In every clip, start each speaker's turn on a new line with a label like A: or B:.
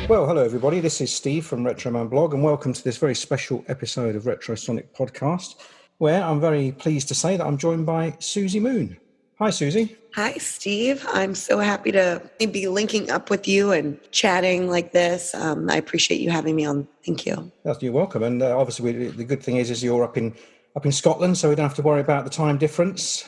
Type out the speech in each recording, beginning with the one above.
A: Well, hello everybody. This is Steve from Retro Man Blog, and welcome to this very special episode of Retro Sonic Podcast, where I'm very pleased to say that I'm joined by Suzi Moon. Hi, Suzi.
B: Hi, Steve. I'm so happy to be linking up with you and chatting like this. I appreciate you having me on. Thank you.
A: You're welcome. And obviously, the good thing is you're up in Scotland, so we don't have to worry about the time difference.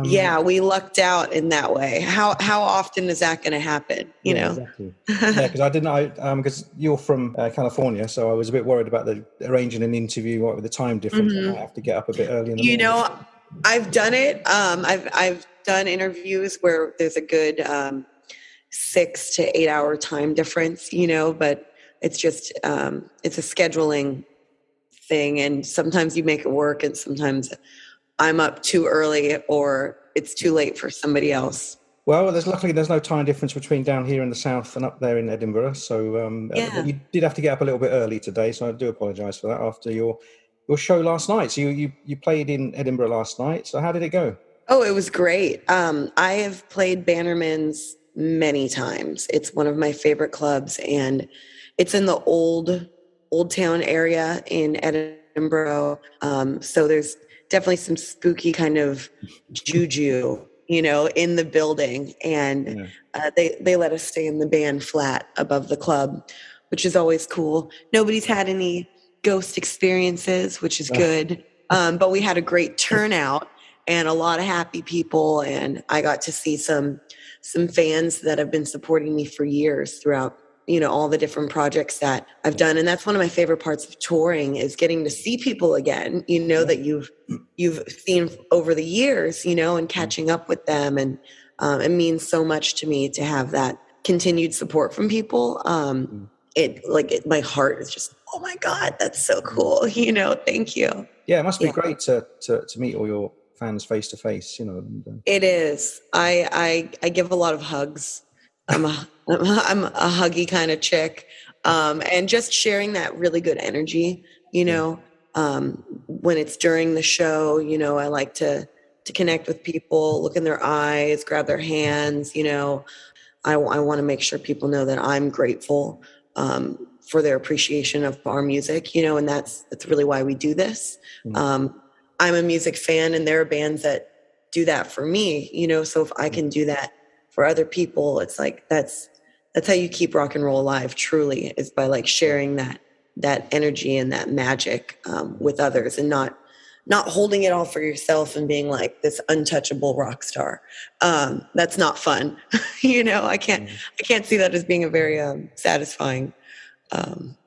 B: Yeah, we lucked out in that way. How often is that going to happen? You know,
A: exactly. Yeah, because I didn't know because you're from California, so I was a bit worried about arranging an interview with the time difference. I might have to get up a bit early in the morning.
B: You know, I've done it. I've done interviews where there's a good 6 to 8 hour time difference. You know, but it's just it's a scheduling thing, and sometimes you make it work, and sometimes I'm up too early or it's too late for somebody else.
A: Well, luckily there's no time difference between down here in the south and up there in Edinburgh. So you did have to get up a little bit early today. So I do apologise for that after your show last night. So you played in Edinburgh last night. So how did it go?
B: Oh, it was great. I have played Bannerman's many times. It's one of my favorite clubs, and it's in the old town area in Edinburgh. So there's definitely some spooky kind of juju, you know, in the building. And they let us stay in the band flat above the club, which is always cool. Nobody's had any ghost experiences, which is good. But we had a great turnout and a lot of happy people. And I got to see some fans that have been supporting me for years throughout, you know, all the different projects that I've done. And that's one of my favorite parts of touring, is getting to see people again, you know, that you've seen over the years, you know, and catching up with them. And it means so much to me to have that continued support from people. My heart is just, oh my God, that's so cool. You know, thank you.
A: Yeah, it must be great to meet all your fans face to face, you know.
B: It is. I give a lot of hugs. I'm a huggy kind of chick. And just sharing that really good energy, you know, when it's during the show, you know, I like to connect with people, look in their eyes, grab their hands, you know. I want to make sure people know that I'm grateful for their appreciation of our music, you know, and that's really why we do this. I'm a music fan, and there are bands that do that for me, you know, so if I can do that for other people, it's like that's how you keep rock and roll alive, truly, is by like sharing that energy and that magic with others, and not holding it all for yourself and being like this untouchable rock star. That's not fun. You know, I can't see that as being a very satisfying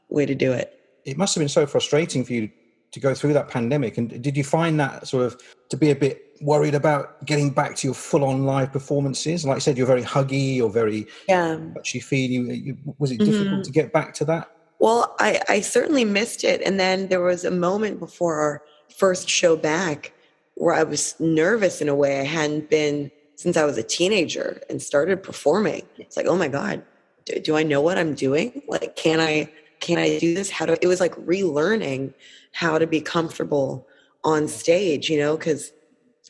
B: way to do it.
A: It must have been so frustrating for you to go through that pandemic. And did you find that sort of to be a bit worried about getting back to your full-on live performances? Like I said, you're very huggy or very touchy-feely. Was it difficult to get back to that?
B: Well, I certainly missed it. And then there was a moment before our first show back where I was nervous in a way I hadn't been since I was a teenager and started performing. It's like, oh my God, do I know what I'm doing? Like, can I do this? It was like relearning how to be comfortable on stage, you know, because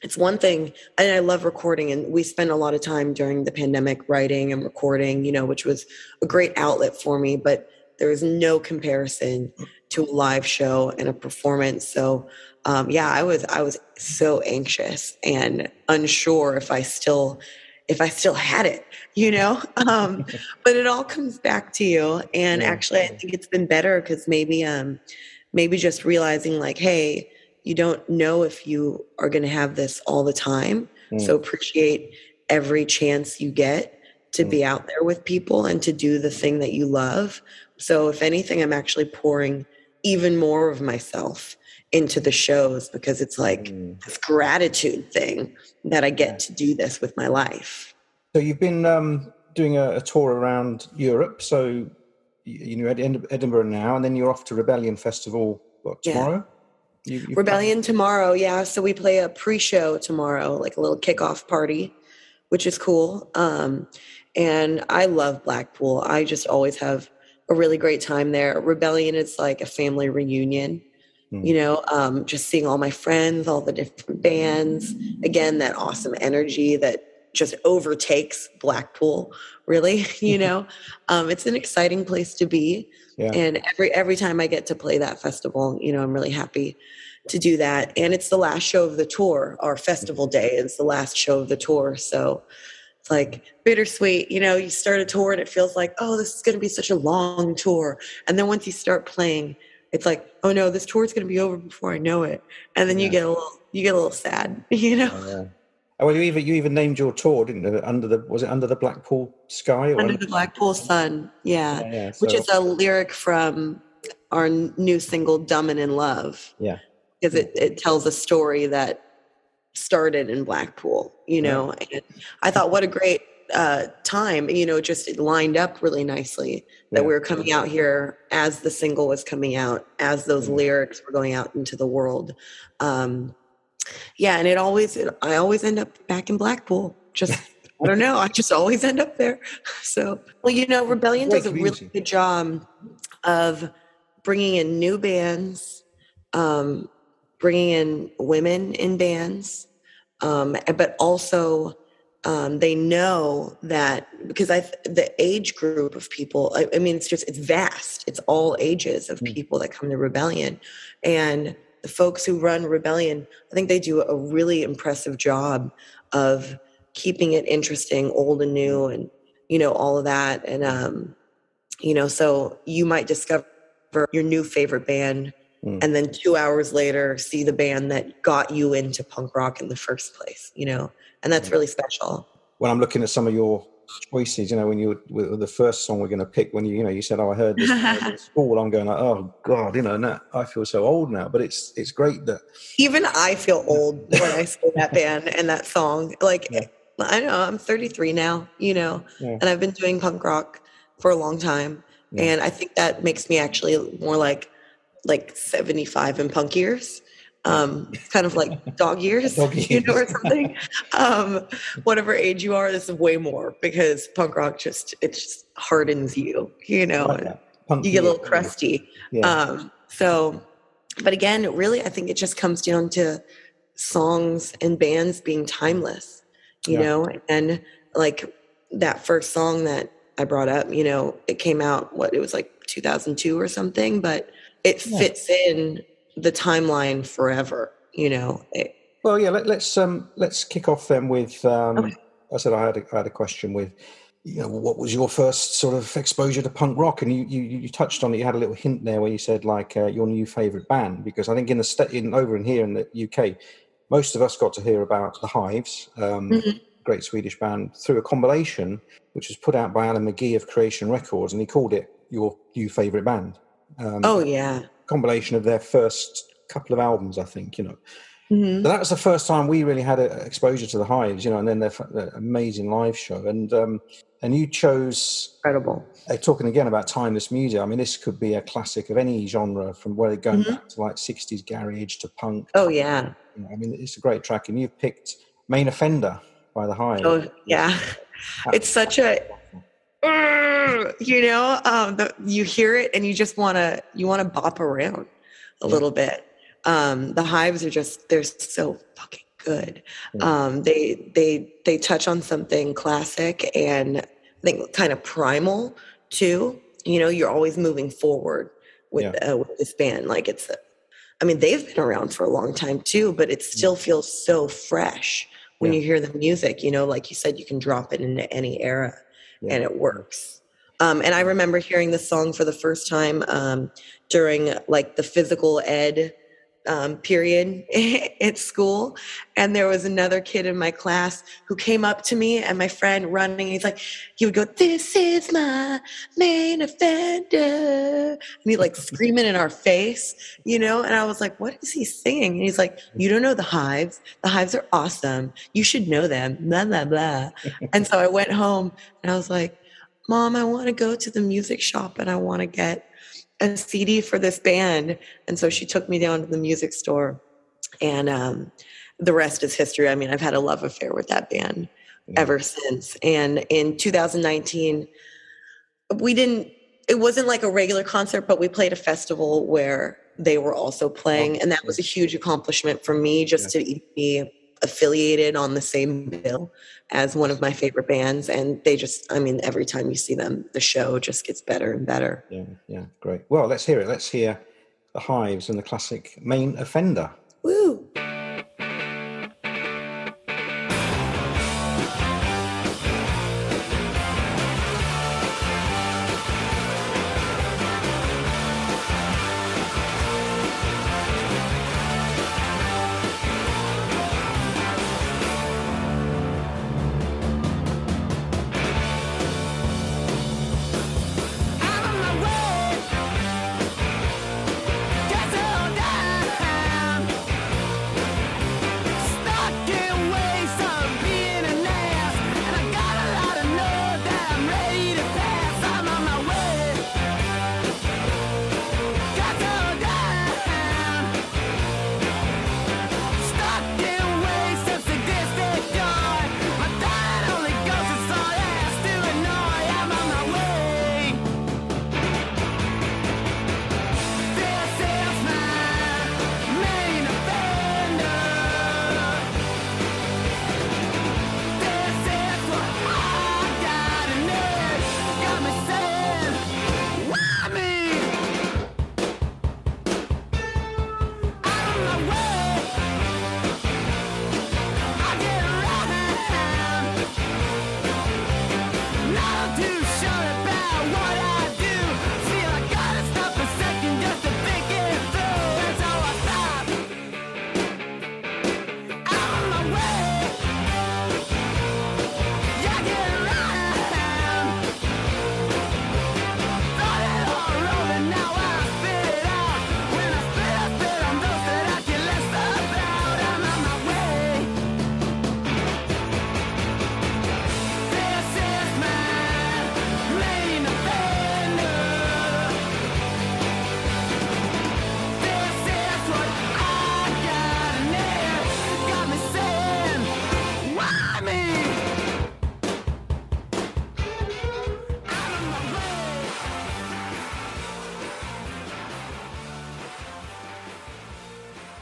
B: it's one thing, and I love recording, and we spent a lot of time during the pandemic writing and recording, you know, which was a great outlet for me, but there is no comparison to a live show and a performance. So, I was so anxious and unsure if I still had it, you know, but it all comes back to you. And actually, I think it's been better because maybe just realizing like, hey, you don't know if you are going to have this all the time. So appreciate every chance you get to be out there with people and to do the thing that you love. So if anything, I'm actually pouring even more of myself into the shows because it's like this gratitude thing that I get to do this with my life.
A: So you've been doing a tour around Europe. So you're at Edinburgh now, and then you're off to Rebellion Festival tomorrow?
B: Rebellion tomorrow, yeah. So we play a pre-show tomorrow, like a little kickoff party, which is cool. And I love Blackpool. I just always have a really great time there. Rebellion is like a family reunion, you know, just seeing all my friends, all the different bands. Again, that awesome energy that just overtakes Blackpool, really. It's an exciting place to be.
A: Yeah.
B: And every time I get to play that festival, I'm really happy to do that. And it's the last show of the tour. Our festival day is the last show of the tour. So it's like bittersweet. You start a tour and it feels like, oh, this is going to be such a long tour. And then once you start playing, it's like, oh no, this tour is going to be over before I know it. And then you get a little sad,
A: Yeah. Oh, well, you even named your tour, didn't you? Was it Under the Blackpool Sky? Or
B: Under the Blackpool Sun, yeah.
A: Yeah.
B: Which is a lyric from our new single, Dumb and in Love.
A: Yeah.
B: Because it tells a story that started in Blackpool, and I thought what a great time, just it lined up really nicely that we were coming out here as the single was coming out, as those lyrics were going out into the world. And I always end up back in Blackpool. Just, I don't know. I just always end up there. So, Rebellion does a really good job of bringing in new bands, bringing in women in bands, but also they know that because the age group of people, it's vast. It's all ages of people that come to Rebellion. And the folks who run Rebellion, I think they do a really impressive job of keeping it interesting, old and new, and, all of that. And, so you might discover your new favorite band and then 2 hours later see the band that got you into punk rock in the first place, and that's really special.
A: When I'm looking at some of your choices, when the first song we're going to pick, when you said, "Oh, I heard this in school," I'm going like, "Oh God," and I feel so old now. But it's great that
B: even I feel old when I say that band and that song. Like I know I'm 33 now, and I've been doing punk rock for a long time, and I think that makes me actually more like 75 in punk years. Kind of like dog years, or something. Whatever age you are, this is way more because punk rock just hardens you, you get a little crusty. But again, really, I think it just comes down to songs and bands being timeless, and like that first song that I brought up, it came out, it was like 2002 or something, but it fits in the timeline forever,
A: Well, yeah. Let's kick off then with. I said I had a question with, what was your first sort of exposure to punk rock? And you touched on it. You had a little hint there where you said like your new favorite band, because I think over in here in the UK, most of us got to hear about the Hives, great Swedish band, through a compilation which was put out by Alan McGee of Creation Records, and he called it your new favorite band. Combination of their first couple of albums, I think, So that was the first time we really had exposure to the Hives, and then their amazing live show. And you chose
B: incredible.
A: Talking again about timeless music. I mean, this could be a classic of any genre, from where they're going back to like 60s garage to punk.
B: Oh yeah.
A: It's a great track, and you've picked "Main Offender" by the Hives.
B: Oh yeah, it's such a. You hear it and you just want to bop around a little bit. The Hives they're so fucking good. They touch on something classic and I think kind of primal too. You're always moving forward with this band. Like they've been around for a long time too, but it still feels so fresh when you hear the music. Like you said, you can drop it into any era and it works. And I remember hearing this song for the first time during like the physical ed period at school. And there was another kid in my class who came up to me and my friend running. He would go, "This is my main offender." And he like screaming in our face, and I was like, what is he singing? And he's like, "You don't know the Hives. The Hives are awesome. You should know them, blah, blah, blah." And so I went home and I was like, "Mom, I want to go to the music shop and I want to get a CD for this band." And so she took me down to the music store, and the rest is history. I mean, I've had a love affair with that band ever since. And in 2019, it wasn't like a regular concert, but we played a festival where they were also playing. And that was a huge accomplishment for me, just to be affiliated on the same bill as one of my favorite bands. And they just, I mean, every time you see them, the show just gets better and better.
A: Yeah, great. Well, let's hear it. Let's hear the Hives and the classic Main Offender.
B: Woo!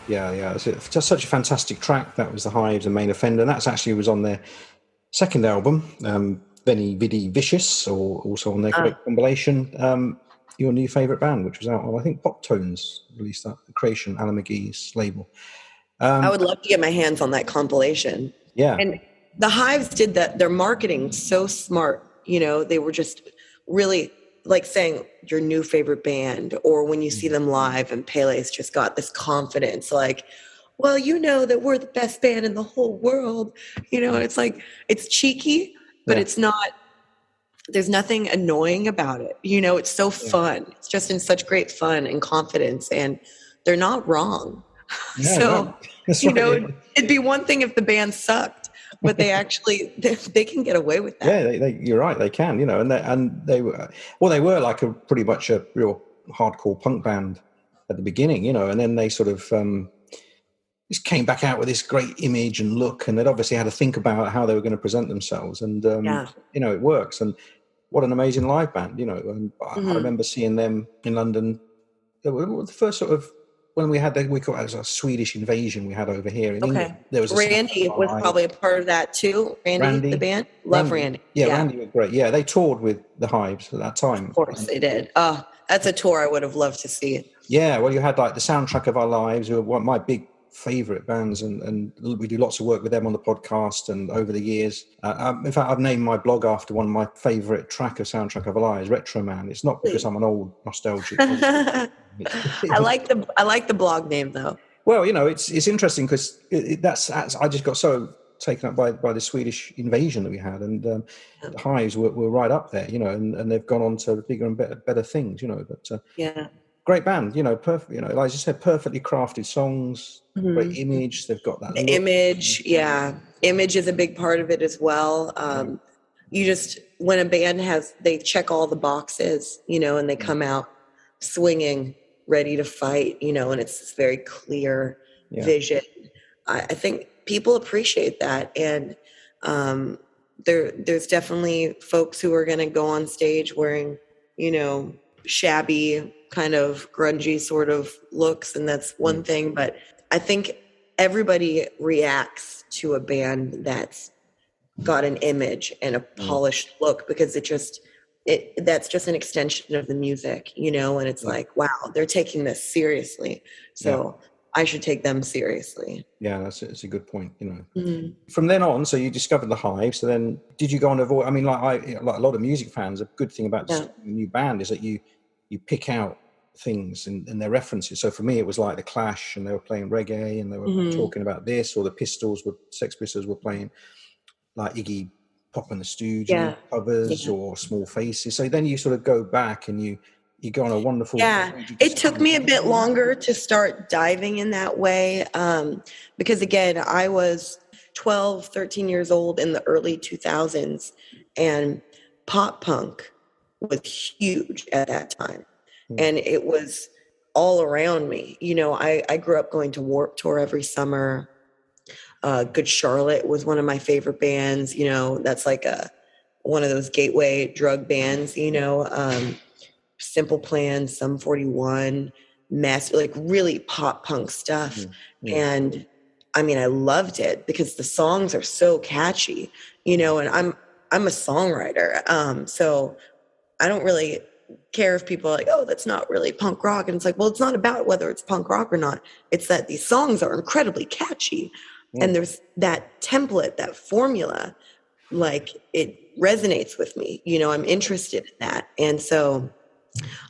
A: Yeah. It's just such a fantastic track. That was the Hives and Main Offender. And that's actually was on their second album, Veni Vidi Vicious, or also on their great compilation, Your New Favourite Band, which was out on, I think, Pop Tones released that, the Creation, Alan McGee's label.
B: I would love to get my hands on that compilation.
A: Yeah.
B: And the Hives did that. Their marketing so smart. You know, they were just really like saying your new favorite band, or when you see them live, and Pele's just got this confidence, like, well, you know that we're the best band in the whole world. You know, it's like, it's cheeky, but it's not, there's nothing annoying about it. You know, it's so fun. It's just in such great fun and confidence, and they're not wrong.
A: Yeah,
B: so,
A: you
B: know, it'd be one thing if the band sucked, but they actually, they can get away with that.
A: Yeah, you're right. They can, you know, and they were like a pretty much a real hardcore punk band at the beginning, you know, and then they sort of just came back out with this great image and look, and they'd obviously had to think about how they were going to present themselves, and you know, it works. And what an amazing live band, you know. And I remember seeing them in London. They were the first sort of, when we had we call it as a Swedish invasion we had over here in England. There was
B: Randy was probably a part of that too. Randy, the band, love Randy.
A: Yeah, Randy was great. Yeah, they toured with the Hives at that time.
B: Of course they did. That's a tour I would have loved to see.
A: Yeah, well, you had like the Soundtrack of Our Lives, who were one of my big favorite bands, and we do lots of work with them on the podcast and over the years. In fact, I've named my blog after one of my favorite track of Soundtrack of Our Lives, Retro Man. It's not because I'm an old nostalgic.
B: I like the blog name though.
A: Well, you know, it's interesting because that's I just got so taken up by the Swedish invasion that we had, and the Hives were right up there, you know, and they've gone on to bigger and better things, you know. But great band, you know, perfect, you know, like I said, perfectly crafted songs, great image. They've got that
B: image, image is a big part of it as well. You just, when a band they check all the boxes, you know, and they come out swinging, ready to fight, you know, and it's this very clear vision. I think people appreciate that, and there's definitely folks who are going to go on stage wearing, you know, shabby kind of grungy sort of looks, and that's one thing. But I think everybody reacts to a band that's got an image and a polished look, because that's just an extension of the music, you know, and it's like, wow, they're taking this seriously. So I should take them seriously.
A: Yeah, that's a good point, you know. From then on, so you discovered the Hive. So then did you go on I mean, like a lot of music fans, a good thing about a new band is that you pick out things and their references. So for me, it was like the Clash, and they were playing reggae, and they were talking about this, or the Sex Pistols were playing like Iggy Pop and the Stooges covers or Small Faces. So then you sort of go back and you go on a wonderful...
B: It took me a bit longer to start diving in that way, because again, I was 12, 13 years old in the early 2000s, and pop punk was huge at that time. And it was all around me. You know, I grew up going to Warped Tour every summer. Good Charlotte was one of my favorite bands. You know, that's like one of those gateway drug bands, you know. Simple Plan, Sum 41, like really pop punk stuff. And I mean, I loved it because the songs are so catchy, you know, and I'm a songwriter. So I don't really care if people are like, oh, that's not really punk rock. And it's like, well, it's not about whether it's punk rock or not. It's that these songs are incredibly catchy. And there's that template, that formula, like it resonates with me. You know, I'm interested in that. And so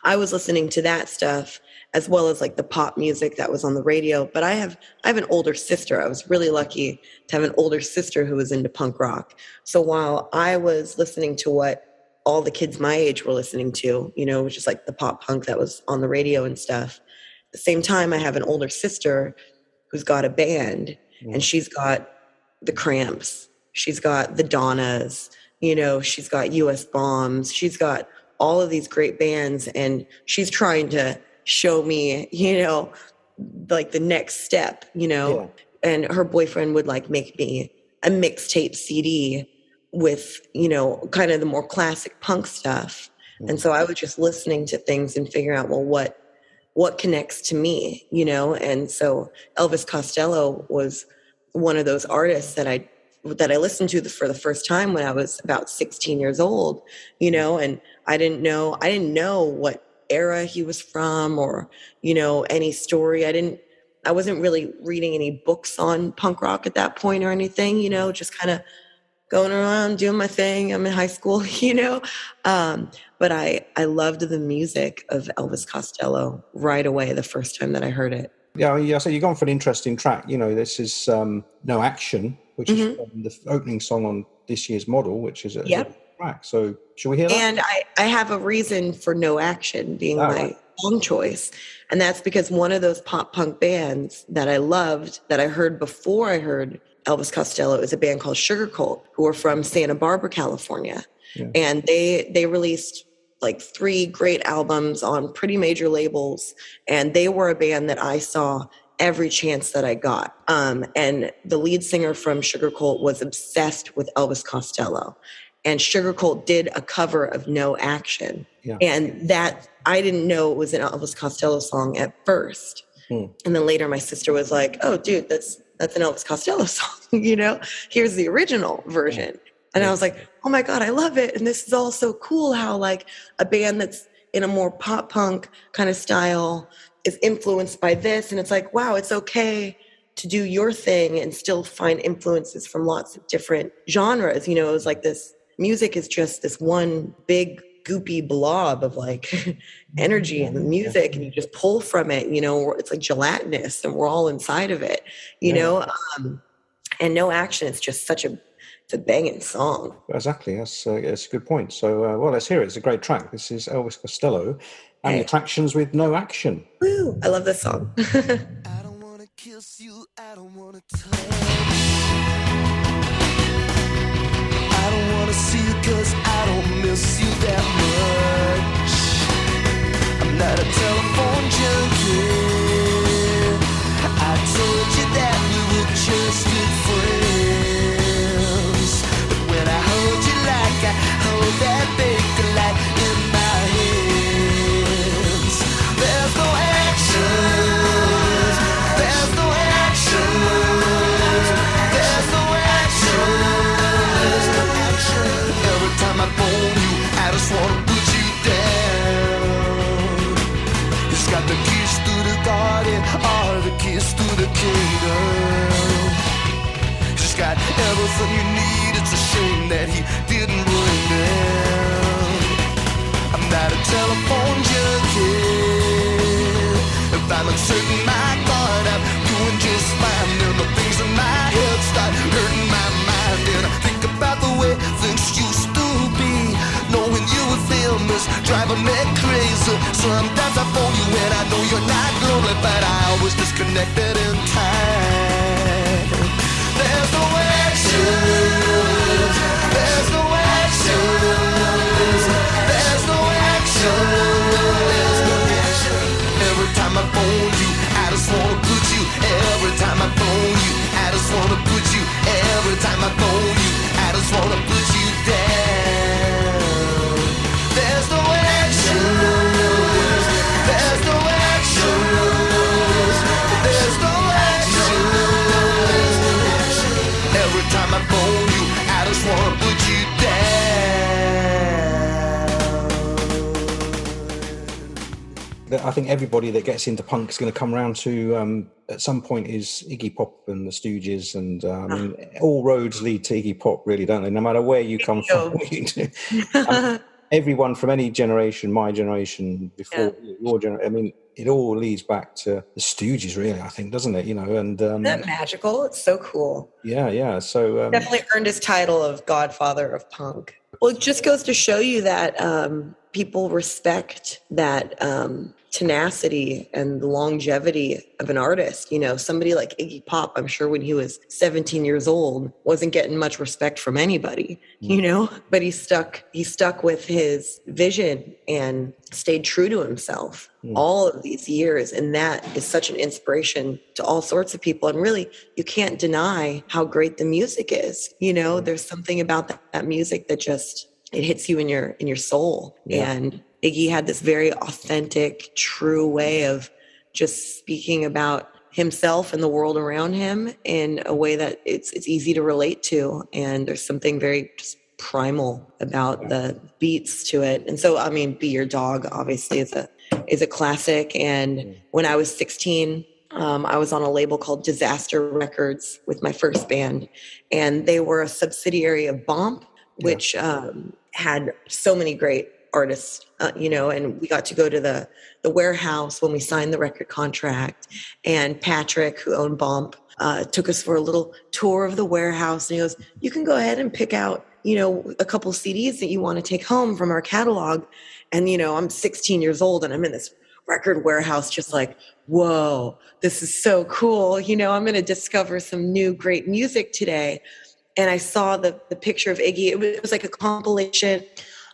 B: I was listening to that stuff as well as like the pop music that was on the radio. But I have an older sister. I was really lucky to have an older sister who was into punk rock. So while I was listening to what all the kids my age were listening to, you know, which is like the pop punk that was on the radio and stuff, at the same time, I have an older sister who's got a band, and she's got the Cramps. She's got the Donnas, you know, she's got US Bombs. She's got all of these great bands, and she's trying to show me, you know, like the next step, you know, and her boyfriend would like make me a mixtape CD with, you know, kind of the more classic punk stuff. And so I was just listening to things and figuring out, well, what connects to me, you know? And so Elvis Costello was one of those artists that I listened to for the first time when I was about 16 years old, you know, and I didn't know what era he was from, or, you know, any story. I wasn't really reading any books on punk rock at that point or anything, you know, just kind of going around doing my thing. I'm in high school, you know, but I loved the music of Elvis Costello right away the first time that I heard it.
A: Yeah, so you've gone for an interesting track. You know, this is No Action, which is the opening song on this year's Model, which is a track. So should we hear that?
B: And I have a reason for No Action being my song choice. And that's because one of those pop punk bands that I loved, that I heard before I heard Elvis Costello, is a band called Sugar Cult, who are from Santa Barbara, California. And they released like 3 great albums on pretty major labels. And they were a band that I saw every chance that I got. And the lead singer from Sugar Cult was obsessed with Elvis Costello. And Sugar Cult did a cover of No Action. And that, I didn't know it was an Elvis Costello song at first. And then later my sister was like, oh, dude, that's an Elvis Costello song, you know? Here's the original version. And I was like, oh my God, I love it. And this is all so cool how like a band that's in a more pop punk kind of style is influenced by this. And it's like, wow, it's okay to do your thing and still find influences from lots of different genres. You know, it was like this music is just this one big goopy blob of like energy and music, and you just pull from it, you know, it's like gelatinous and we're all inside of it, you know? And No Action is just it's a banging song.
A: Exactly. That's a good point. So, well, let's hear it. It's a great track. This is Elvis Costello and the Attractions with No Action.
B: Woo! I love this song.
C: I don't want to kiss you. I don't want to touch. I don't want to see you 'cause I don't miss you that much. I'm not a telephone junkie. I told you that we were just good friends. But when I hold you like I hold that big light in my hands, there's no action. There's no action. She's got the keys to the garden, all the keys to the kingdom. She's got everything you need, it's a shame that he didn't bring them. I'm not a telephone junkie. If I'm uncertain, my God, I'm doing just fine. And the things in my head start hurting my mind. And I think about the way things used to be. Knowing you were famous, driving me crazy. Sometimes I phone you and I know you're not lonely, but I always disconnected in time. There's no action. There's no action. There's no action. There's no action. Every time I phone you, I just wanna put you. Every time I phone you, I just wanna put you. Every time I phone you, I just wanna put you down. There's no action. There's no action. There's no action. Every time I phone you, I just wanna put you down.
A: I think everybody that gets into punk is going to come around to, at some point, is Iggy Pop and the Stooges. And I mean, all roads lead to Iggy Pop, really, don't they? No matter where you come from, what you do. Everyone from any generation, my generation, before your generation, I mean, it all leads back to the Stooges, really, I think, doesn't it? You know, and
B: isn't that magical? It's so cool.
A: Yeah. So
B: definitely earned his title of Godfather of Punk. Well, it just goes to show you that people respect that tenacity and the longevity of an artist. You know, somebody like Iggy Pop, I'm sure when he was 17 years old, wasn't getting much respect from anybody, you know, but he stuck with his vision and stayed true to himself all of these years. And that is such an inspiration to all sorts of people. And really, you can't deny how great the music is. You know, there's something about that music that just, it hits you in your soul. Yeah. And Iggy had this very authentic, true way of just speaking about himself and the world around him in a way that it's easy to relate to. And there's something very just primal about the beats to it. And so, I mean, Be Your Dog obviously is a classic. And when I was 16, I was on a label called Disaster Records with my first band. And they were a subsidiary of Bomp, which had so many great artists, you know, and we got to go to the warehouse when we signed the record contract. And Patrick, who owned Bomp, took us for a little tour of the warehouse. And he goes, you can go ahead and pick out, you know, a couple CDs that you want to take home from our catalog. And, you know, I'm 16 years old and I'm in this record warehouse just like, whoa, this is so cool. You know, I'm going to discover some new great music today. And I saw the picture of Iggy. It was like a compilation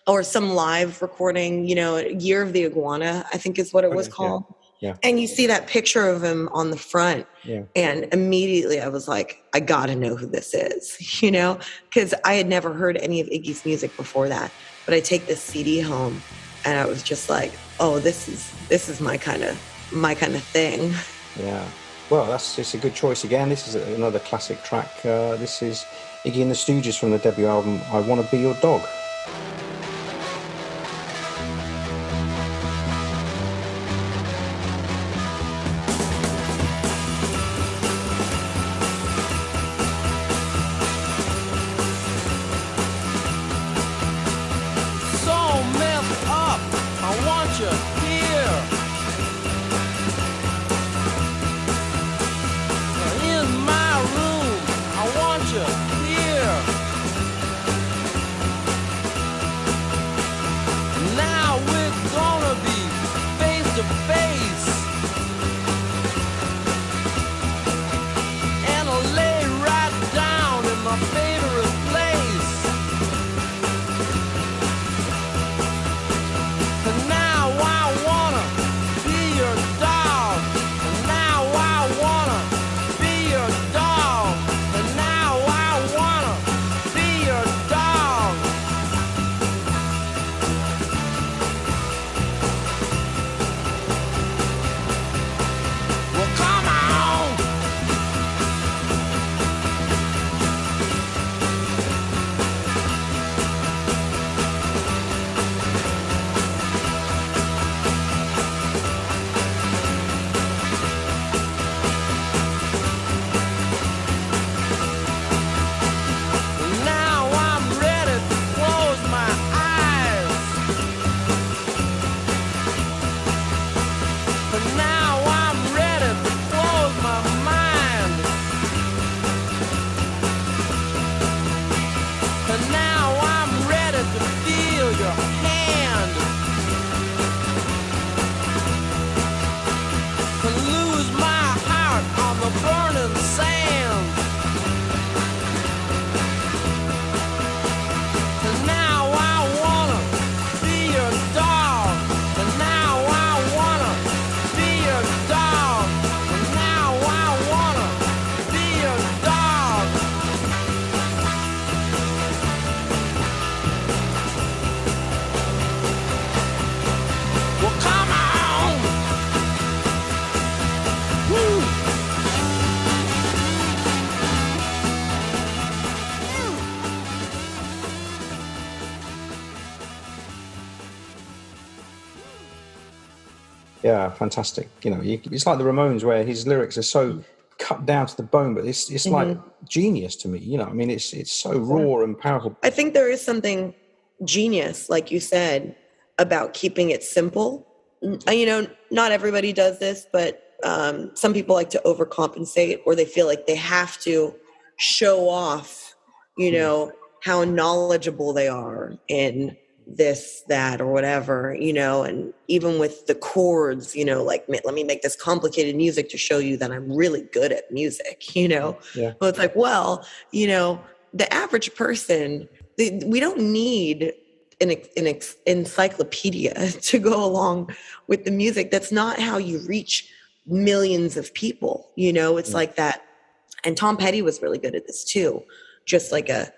B: or some live recording, you know, Year of the Iguana, I think is what it was called.
A: Yeah.
B: And you see that picture of him on the front. Yeah. And immediately I was like, I got to know who this is, you know, because I had never heard any of Iggy's music before that. But I take this CD home and I was just like, oh, this is my kind of thing.
A: Yeah. Well, it's a good choice again. This is another classic track. This is Iggy and the Stooges from the debut album, I Want to Be Your Dog. Yeah, fantastic. You know, it's like the Ramones, where his lyrics are so cut down to the bone, but it's like genius to me. You know, I mean, it's so raw and powerful.
B: I think there is something genius, like you said, about keeping it simple. You know, not everybody does this, but some people like to overcompensate, or they feel like they have to show off, you know, how knowledgeable they are in this, that, or whatever, you know, and even with the chords, you know, like, let me make this complicated music to show you that I'm really good at music, you know. Well, it's like, well, you know, the average person, we don't need an encyclopedia to go along with the music. That's not how you reach millions of people, you know. It's like that. And Tom Petty was really good at this too, just like a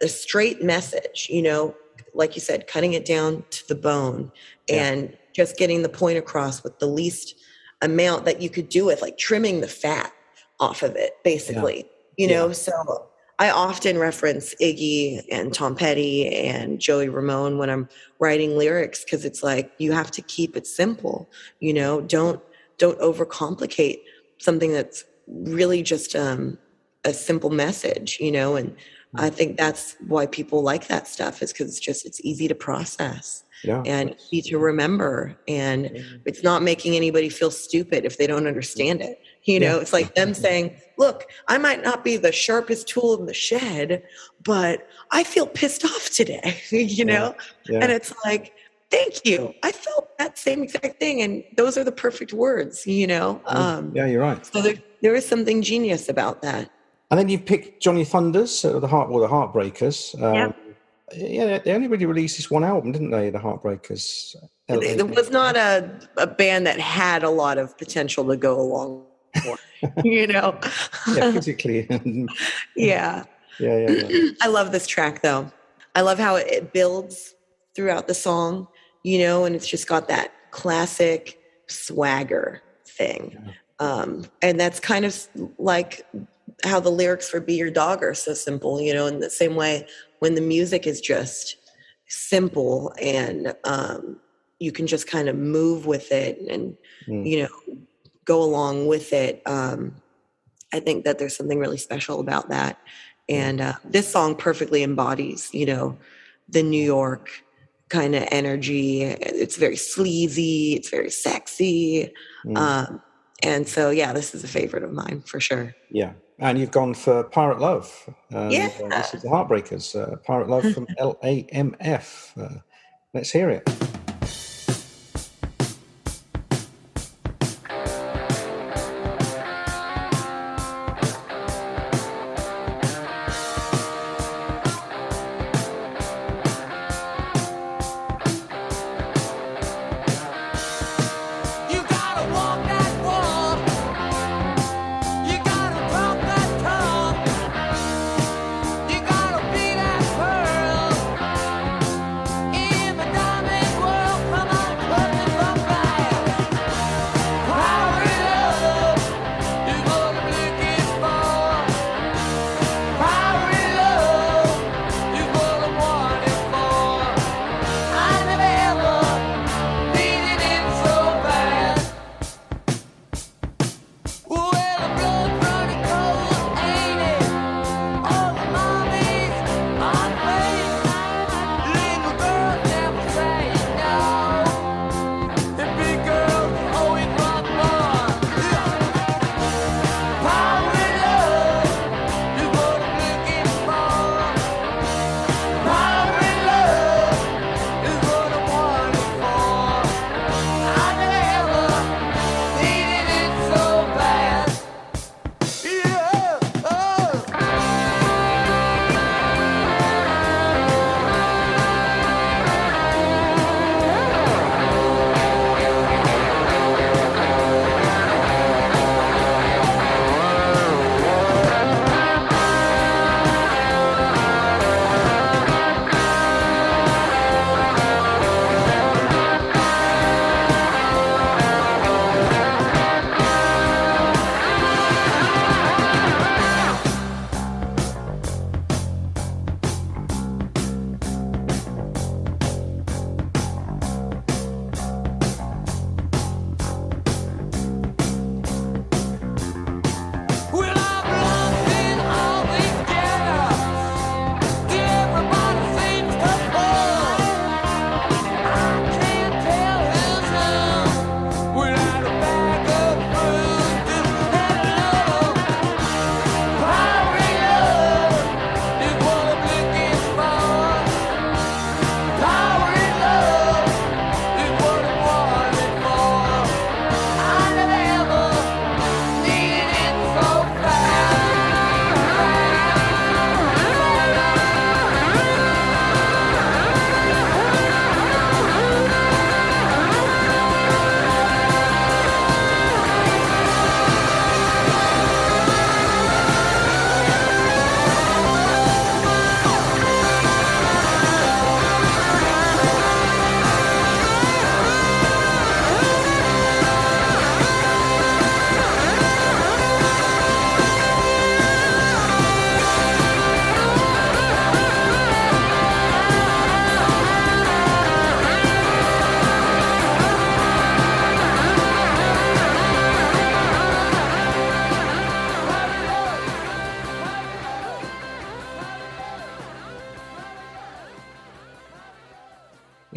B: straight message, you know, like you said, cutting it down to the bone and just getting the point across with the least amount that you could do with, like trimming the fat off of it, basically, you know. So I often reference Iggy and Tom Petty and Joey Ramone when I'm writing lyrics, because it's like, you have to keep it simple, you know. Don't overcomplicate something that's really just a simple message, you know. And I think that's why people like that stuff, is because it's easy to process and easy to remember, and it's not making anybody feel stupid if they don't understand it. You know, it's like them saying, look, I might not be the sharpest tool in the shed, but I feel pissed off today, you know? And it's like, thank you. I felt that same exact thing. And those are the perfect words, you know?
A: You're right.
B: So there is something genius about that.
A: And then you picked Johnny Thunders, the Heartbreakers. They only really released this one album, didn't they? The Heartbreakers.
B: It was not a band that had a lot of potential to go along with, you know?
A: Physically.
B: Yeah. I love this track, though. I love how it builds throughout the song, you know, and it's just got that classic swagger thing. And that's kind of like how the lyrics for Be Your Dog are so simple, you know, in the same way when the music is just simple and you can just kind of move with it and, you know, go along with it. I think that there's something really special about that. And this song perfectly embodies, you know, the New York kind of energy. It's very sleazy. It's very sexy. And so, this is a favorite of mine for sure.
A: Yeah. And you've gone for Pirate Love. This is the Heartbreakers. Pirate Love from LAMF. Let's hear it.
C: You gotta be that pearl in the diamond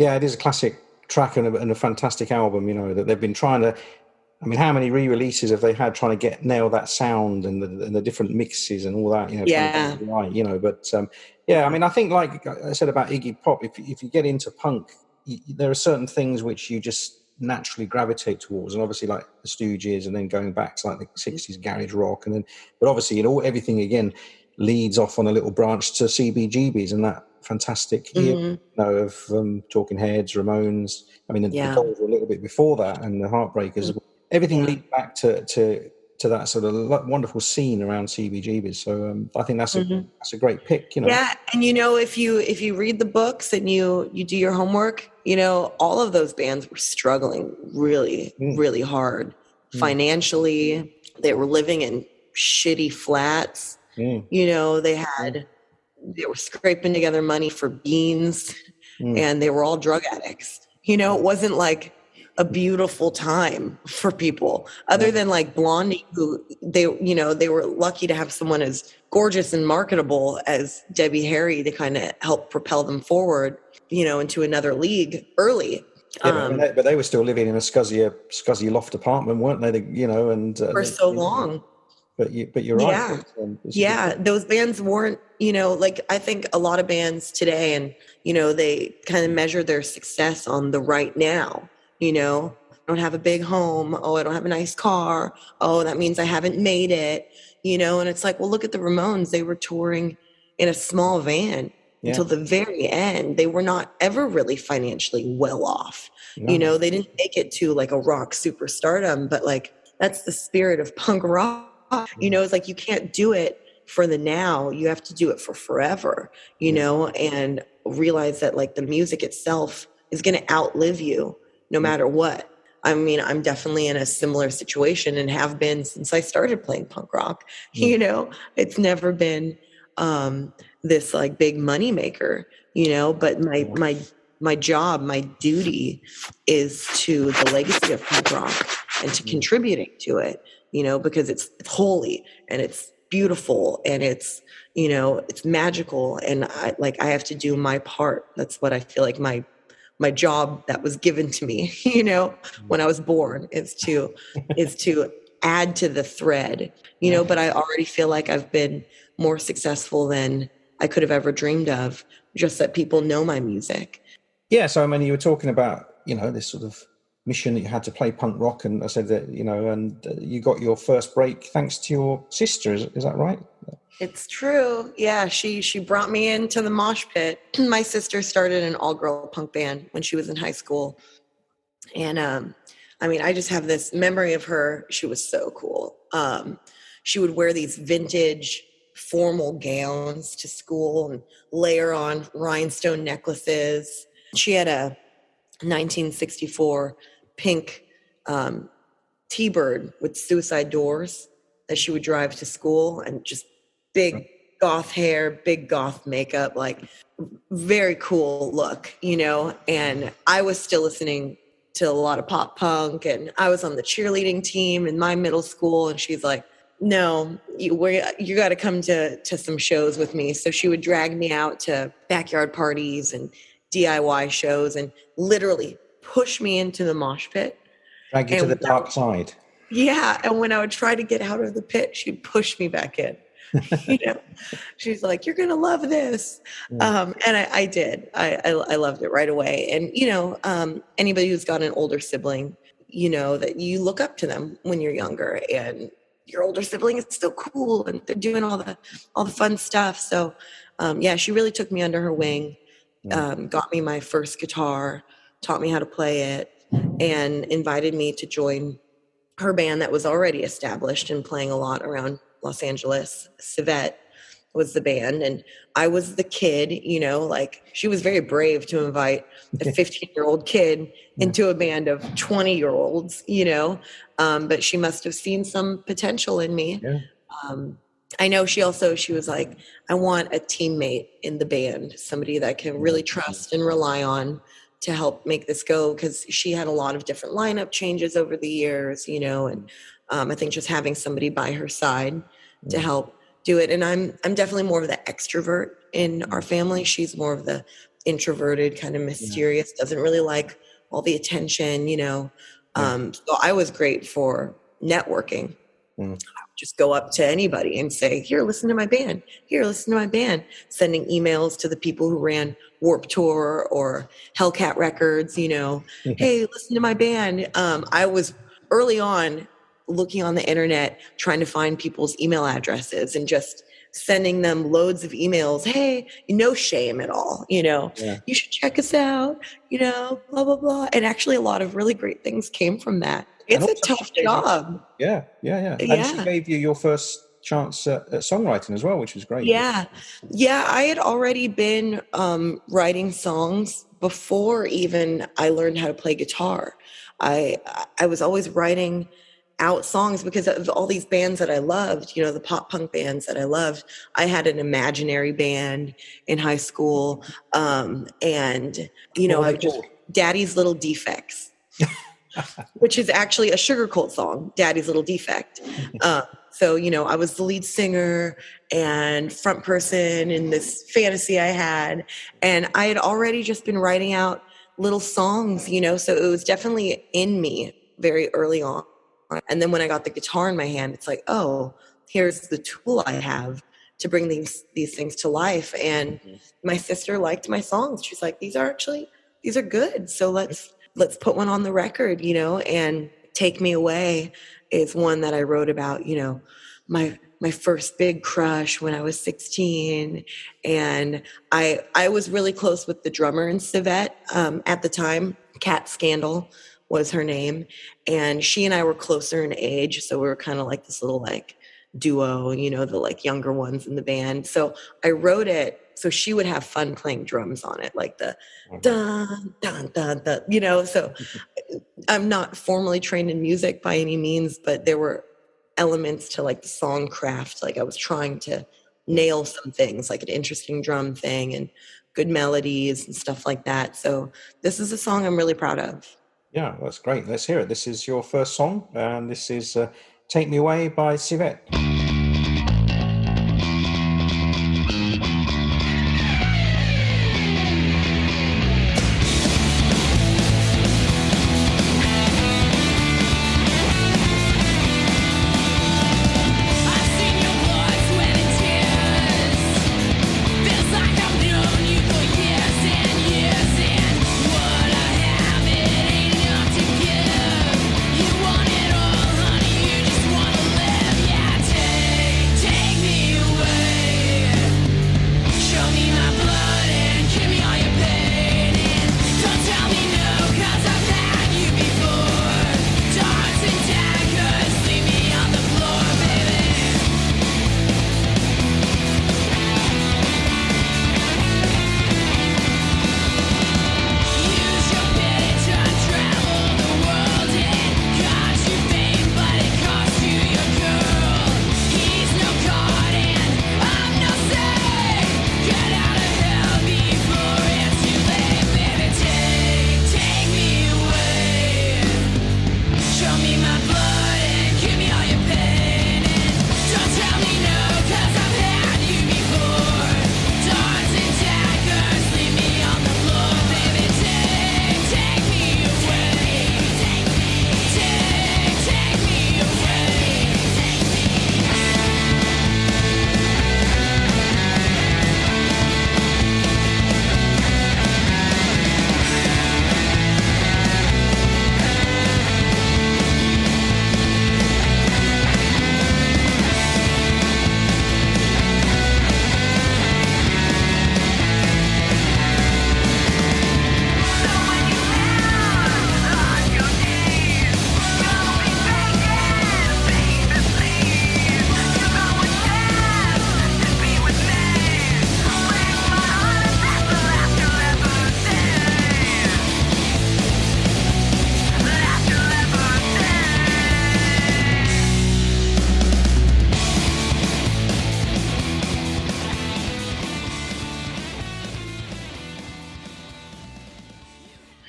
A: Yeah, it is a classic track and a fantastic album, you know, that they've been trying to, I mean, how many re-releases have they had trying to nail that sound and the different mixes and all that, you know, trying to get it right, you know, but yeah, I mean, I think like I said about Iggy Pop, if you get into punk, there are certain things which you just naturally gravitate towards, and obviously like the Stooges, and then going back to like the 60s garage rock, and then, but obviously everything again leads off on a little branch to CBGBs and that fantastic year, you know, of Talking Heads, Ramones. I mean, the Doors were a little bit before that, and the Heartbreakers. Everything leads back to that sort of wonderful scene around CBGBs. So I think that's a great pick, you know.
B: Yeah, and you know, if you read the books and you do your homework, you know, all of those bands were struggling really, really hard financially. They were living in shitty flats. You know, they were scraping together money for beans, and they were all drug addicts. You know, it wasn't like a beautiful time for people other than like Blondie, who they were lucky to have someone as gorgeous and marketable as Debbie Harry to kind of help propel them forward, you know, into another league early.
A: Yeah, but they were still living in a scuzzy loft apartment, weren't they? You know, and
B: for so long.
A: But you're right.
B: Yeah, those bands weren't, you know, like I think a lot of bands today, and you know, they kind of measure their success on the right now. You know, I don't have a big home. Oh, I don't have a nice car. Oh, that means I haven't made it. You know, and it's like, well, look at the Ramones. They were touring in a small van until the very end. They were not ever really financially well off. No. You know, they didn't make it to like a rock superstardom, but like that's the spirit of punk rock. You know, it's like you can't do it for the now. You have to do it for forever, you know, and realize that like the music itself is going to outlive you no matter what. I mean, I'm definitely in a similar situation and have been since I started playing punk rock. You know, it's never been this like big money maker, you know, but my job, my duty is to the legacy of punk rock and to contributing to it, you know, because it's holy and it's beautiful and it's, you know, it's magical. And I have to do my part. That's what I feel like my job that was given to me, you know, when I was born is to add to the thread, you know, but I already feel like I've been more successful than I could have ever dreamed of, just that people know my music.
A: Yeah. So, I mean, you were talking about, you know, this sort of mission that you had to play punk rock. And I said that, you know, and you got your first break thanks to your sister. Is that right?
B: It's true. Yeah, she brought me into the mosh pit. My sister started an all-girl punk band when she was in high school. And I mean, I just have this memory of her. She was so cool. She would wear these vintage formal gowns to school and layer on rhinestone necklaces. She had a 1964 pink T-Bird with suicide doors that she would drive to school, and just big goth hair, big goth makeup, like very cool look, you know. And I was still listening to a lot of pop punk, and I was on the cheerleading team in my middle school. And she's like, no, you got to come to some shows with me. So she would drag me out to backyard parties and DIY shows and literally push me into the mosh pit.
A: Drag you to the dark side.
B: Yeah. And when I would try to get out of the pit, she'd push me back in. You know, she's like, you're going to love this. And I did. I loved it right away. And, you know, anybody who's got an older sibling, you know, that you look up to them when you're younger, and your older sibling is still cool and they're doing all the fun stuff. So, yeah, she really took me under her wing, got me my first guitar, taught me how to play it, and invited me to join her band that was already established and playing a lot around Los Angeles. Civet was the band, and I was the kid, you know, like she was very brave to invite a 15-year-old kid into a band of 20-year-olds, you know, but she must have seen some potential in me. Yeah. I know she was like, I want a teammate in the band, somebody that can really trust and rely on to help make this go, because she had a lot of different lineup changes over the years, you know, and I think just having somebody by her side to help do it. And I'm definitely more of the extrovert in our family. She's more of the introverted, kind of mysterious, doesn't really like all the attention, So I was great for networking. I would just go up to anybody and say, here, listen to my band. Here, listen to my band. Sending emails to the people who ran Warped Tour or Hellcat Records, hey, listen to my band. I was early on looking on the internet, trying to find people's email addresses and just sending them loads of emails. Hey, no shame at all. You should check us out, blah, blah, blah. And actually a lot of really great things came from that. It's a tough job.
A: Yeah. And she gave you your first chance at songwriting as well, which was great.
B: Yeah. I had already been writing songs before even I learned how to play guitar. I was always writing out songs because of all these bands that I loved, the pop punk bands that I loved. I had an imaginary band in high school. I just Daddy's Little Defects, which is actually a Sugar Cult song, Daddy's Little Defect. So, I was the lead singer and front person in this fantasy I had. And I had already just been writing out little songs, so it was definitely in me very early on. And then when I got the guitar in my hand, it's like, oh, here's the tool I have to bring these things to life. And my sister liked my songs. She's like, these are good. So let's put one on the record, and Take Me Away is one that I wrote about, my first big crush when I was 16. And I was really close with the drummer in Civette at the time. Kat Scandal was her name. And she and I were closer in age. So we were kind of like this little duo, the younger ones in the band. So I wrote it so she would have fun playing drums on it, like the dun, dun, dun, dun, so I'm not formally trained in music by any means, but there were elements to the song craft. I was trying to nail some things, like an interesting drum thing and good melodies and stuff like that. So this is a song I'm really proud of.
A: Yeah, that's great. Let's hear it. This is your first song, and this is Take Me Away by Civette.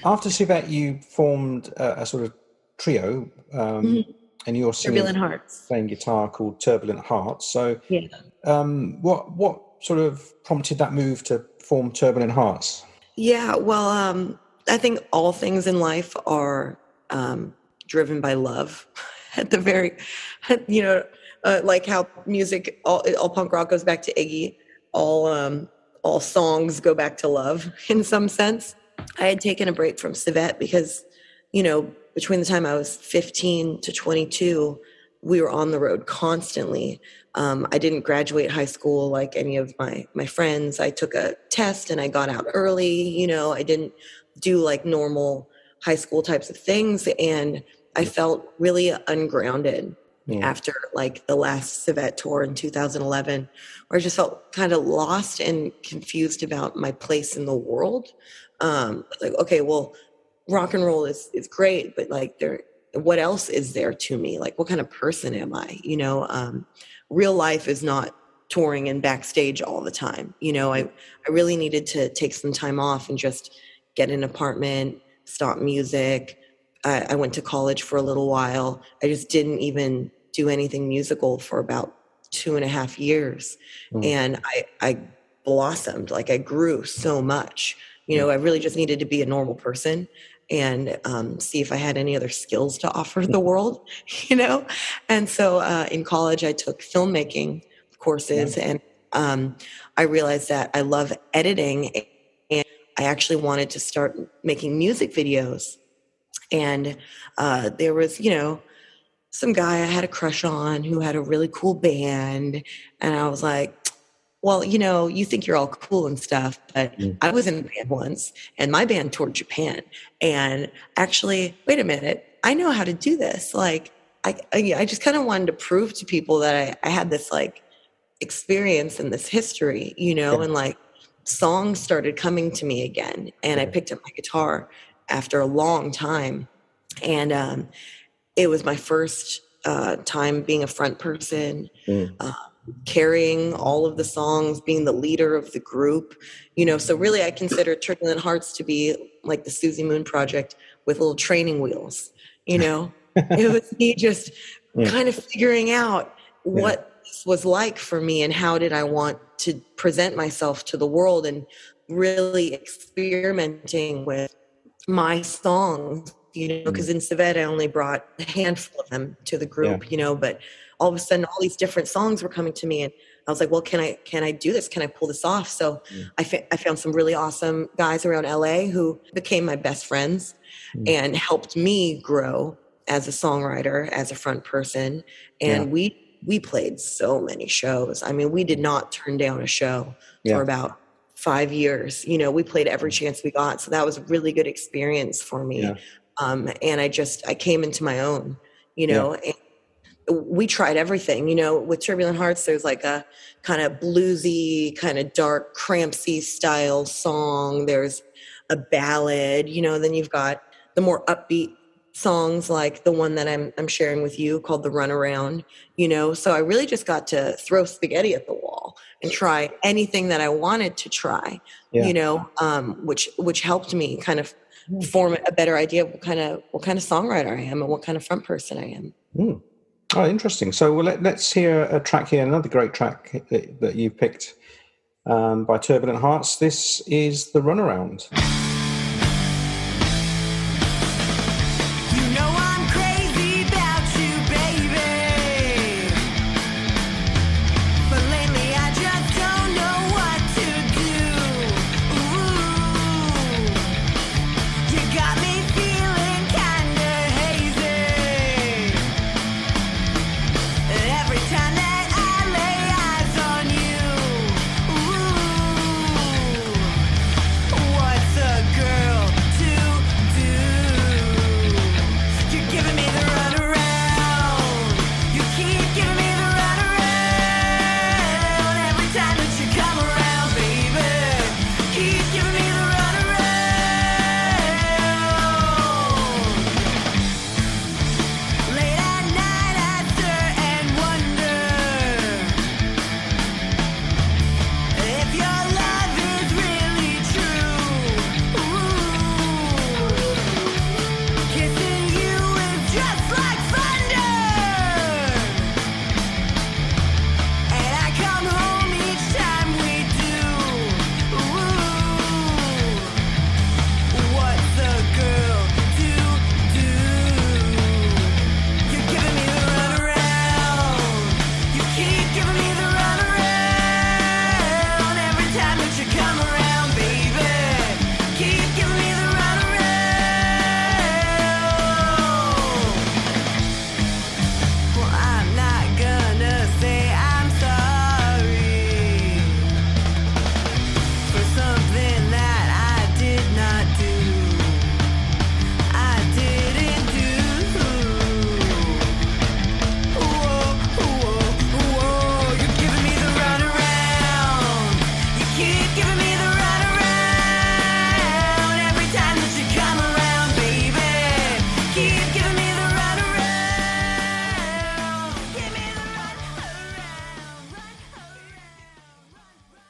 A: After Civette, you formed a sort of trio, and you're singing,
B: Turbulent Hearts,
A: playing guitar, called Turbulent Hearts. So, what sort of prompted that move to form Turbulent Hearts?
B: Yeah, well, I think all things in life are driven by love. At the very, like how music, all punk rock goes back to Iggy, all songs go back to love in some sense. I had taken a break from Civet because, between the time I was 15 to 22, we were on the road constantly. I didn't graduate high school like any of my friends. I took a test and I got out early. I didn't do like normal high school types of things. And I felt really ungrounded after like the last Civet tour in 2011, where I just felt kind of lost and confused about my place in the world. Like, okay, well, rock and roll is great, but like what else is there to me? Like, what kind of person am I? Real life is not touring and backstage all the time. I really needed to take some time off and just get an apartment, stop music. I went to college for a little while. I just didn't even do anything musical for about 2.5 years. And I blossomed, like I grew so much. I really just needed to be a normal person and see if I had any other skills to offer the world, And so in college, I took filmmaking courses and I realized that I love editing and I actually wanted to start making music videos. And there was, some guy I had a crush on who had a really cool band. And I was like, well, you think you're all cool and stuff, but I was in a band once and my band toured Japan. And actually, wait a minute, I know how to do this. Like, I just kind of wanted to prove to people that I had this like experience and this history, and like songs started coming to me again. And I picked up my guitar after a long time. And it was my first time being a front person, carrying all of the songs, being the leader of the group, so really I consider Turbulent Hearts to be like the Suzi Moon project with little training wheels, it was me just kind of figuring out what this was like for me and how did I want to present myself to the world and really experimenting with my songs, because in Civet I only brought a handful of them to the group, but all of a sudden all these different songs were coming to me and I was like, well, can I do this? Can I pull this off? So I found some really awesome guys around LA who became my best friends and helped me grow as a songwriter, as a front person. And we played so many shows. I mean, we did not turn down a show for about 5 years. We played every chance we got. So that was a really good experience for me. And I came into my own, and we tried everything, with Turbulent Hearts, there's like a kind of bluesy, kind of dark, Crampsy style song. There's a ballad, then you've got the more upbeat songs like the one that I'm sharing with you called The Runaround, so I really just got to throw spaghetti at the wall and try anything that I wanted to try, which helped me kind of form a better idea of what kind of songwriter I am and what kind of front person I am.
A: Oh, interesting. So let's hear a track here, another great track that you picked by Turbulent Hearts. This is The Runaround.
C: What's a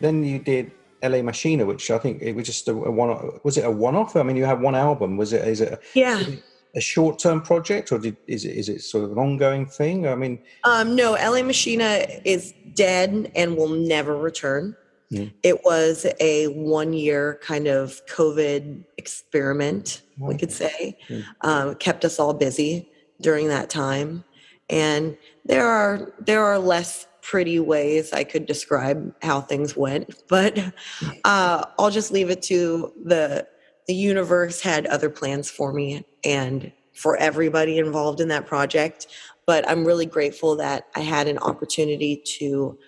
A: then you did LA Machina, which I think it was just a one. Was it a one-off? I mean, you have one album. Is it a short-term project, or is it sort of an ongoing thing? I mean,
B: no, LA Machina is dead and will never return. It was a 1-year kind of COVID experiment, we could say. Kept us all busy during that time. And there are less pretty ways I could describe how things went, but I'll just leave it to the universe had other plans for me and for everybody involved in that project. But I'm really grateful that I had an opportunity to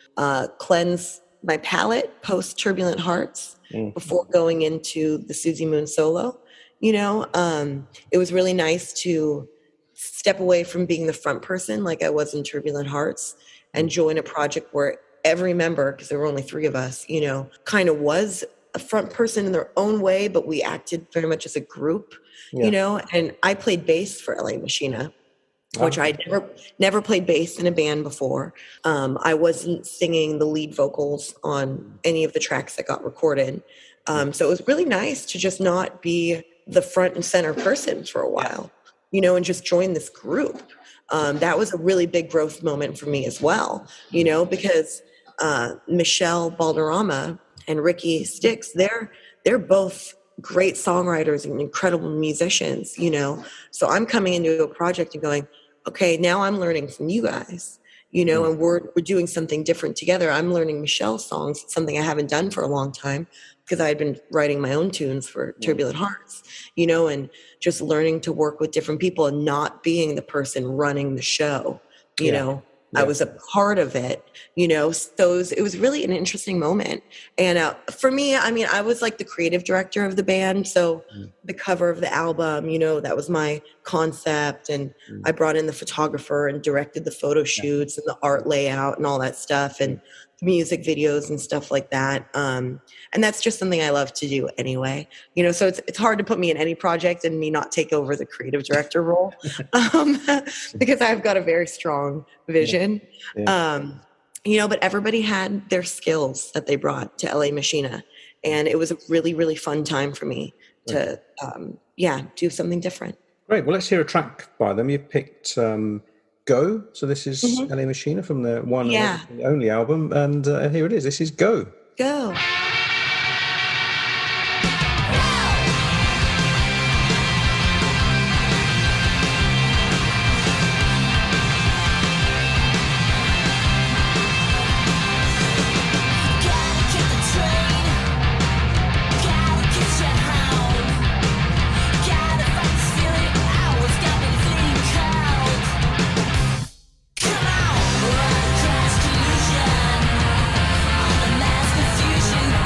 B: cleanse my palette post Turbulent Hearts before going into the Suzi Moon solo. It was really nice to step away from being the front person like I was in Turbulent Hearts and join a project where every member, because there were only 3 of us, kind of was a front person in their own way, but we acted very much as a group, and I played bass for LA Machina, which I never played bass in a band before. I wasn't singing the lead vocals on any of the tracks that got recorded. So it was really nice to just not be the front and center person for a while, and just join this group. That was a really big growth moment for me as well, because Michelle Balderrama and Ricky Styx, they're both great songwriters and incredible musicians, So I'm coming into a project and going, okay, now I'm learning from you guys, and we're doing something different together. I'm learning Michelle's songs, something I haven't done for a long time because I had been writing my own tunes for Turbulent Hearts, and just learning to work with different people and not being the person running the show, I was a part of it, so it was really an interesting moment. And for me, I mean, I was like the creative director of the band. So the cover of the album, that was my concept. And I brought in the photographer and directed the photo shoots and the art layout and all that stuff and music videos and stuff like that. And that's just something I love to do anyway, so it's hard to put me in any project and me not take over the creative director role because I've got a very strong vision. But everybody had their skills that they brought to LA Machina. And it was a really, really fun time for me to, do something different.
A: Great. Well, let's hear a track by them. You've picked Go. So this is LA Machina from the one and only album. And here it is. This is Go.
B: Go.
C: Confusion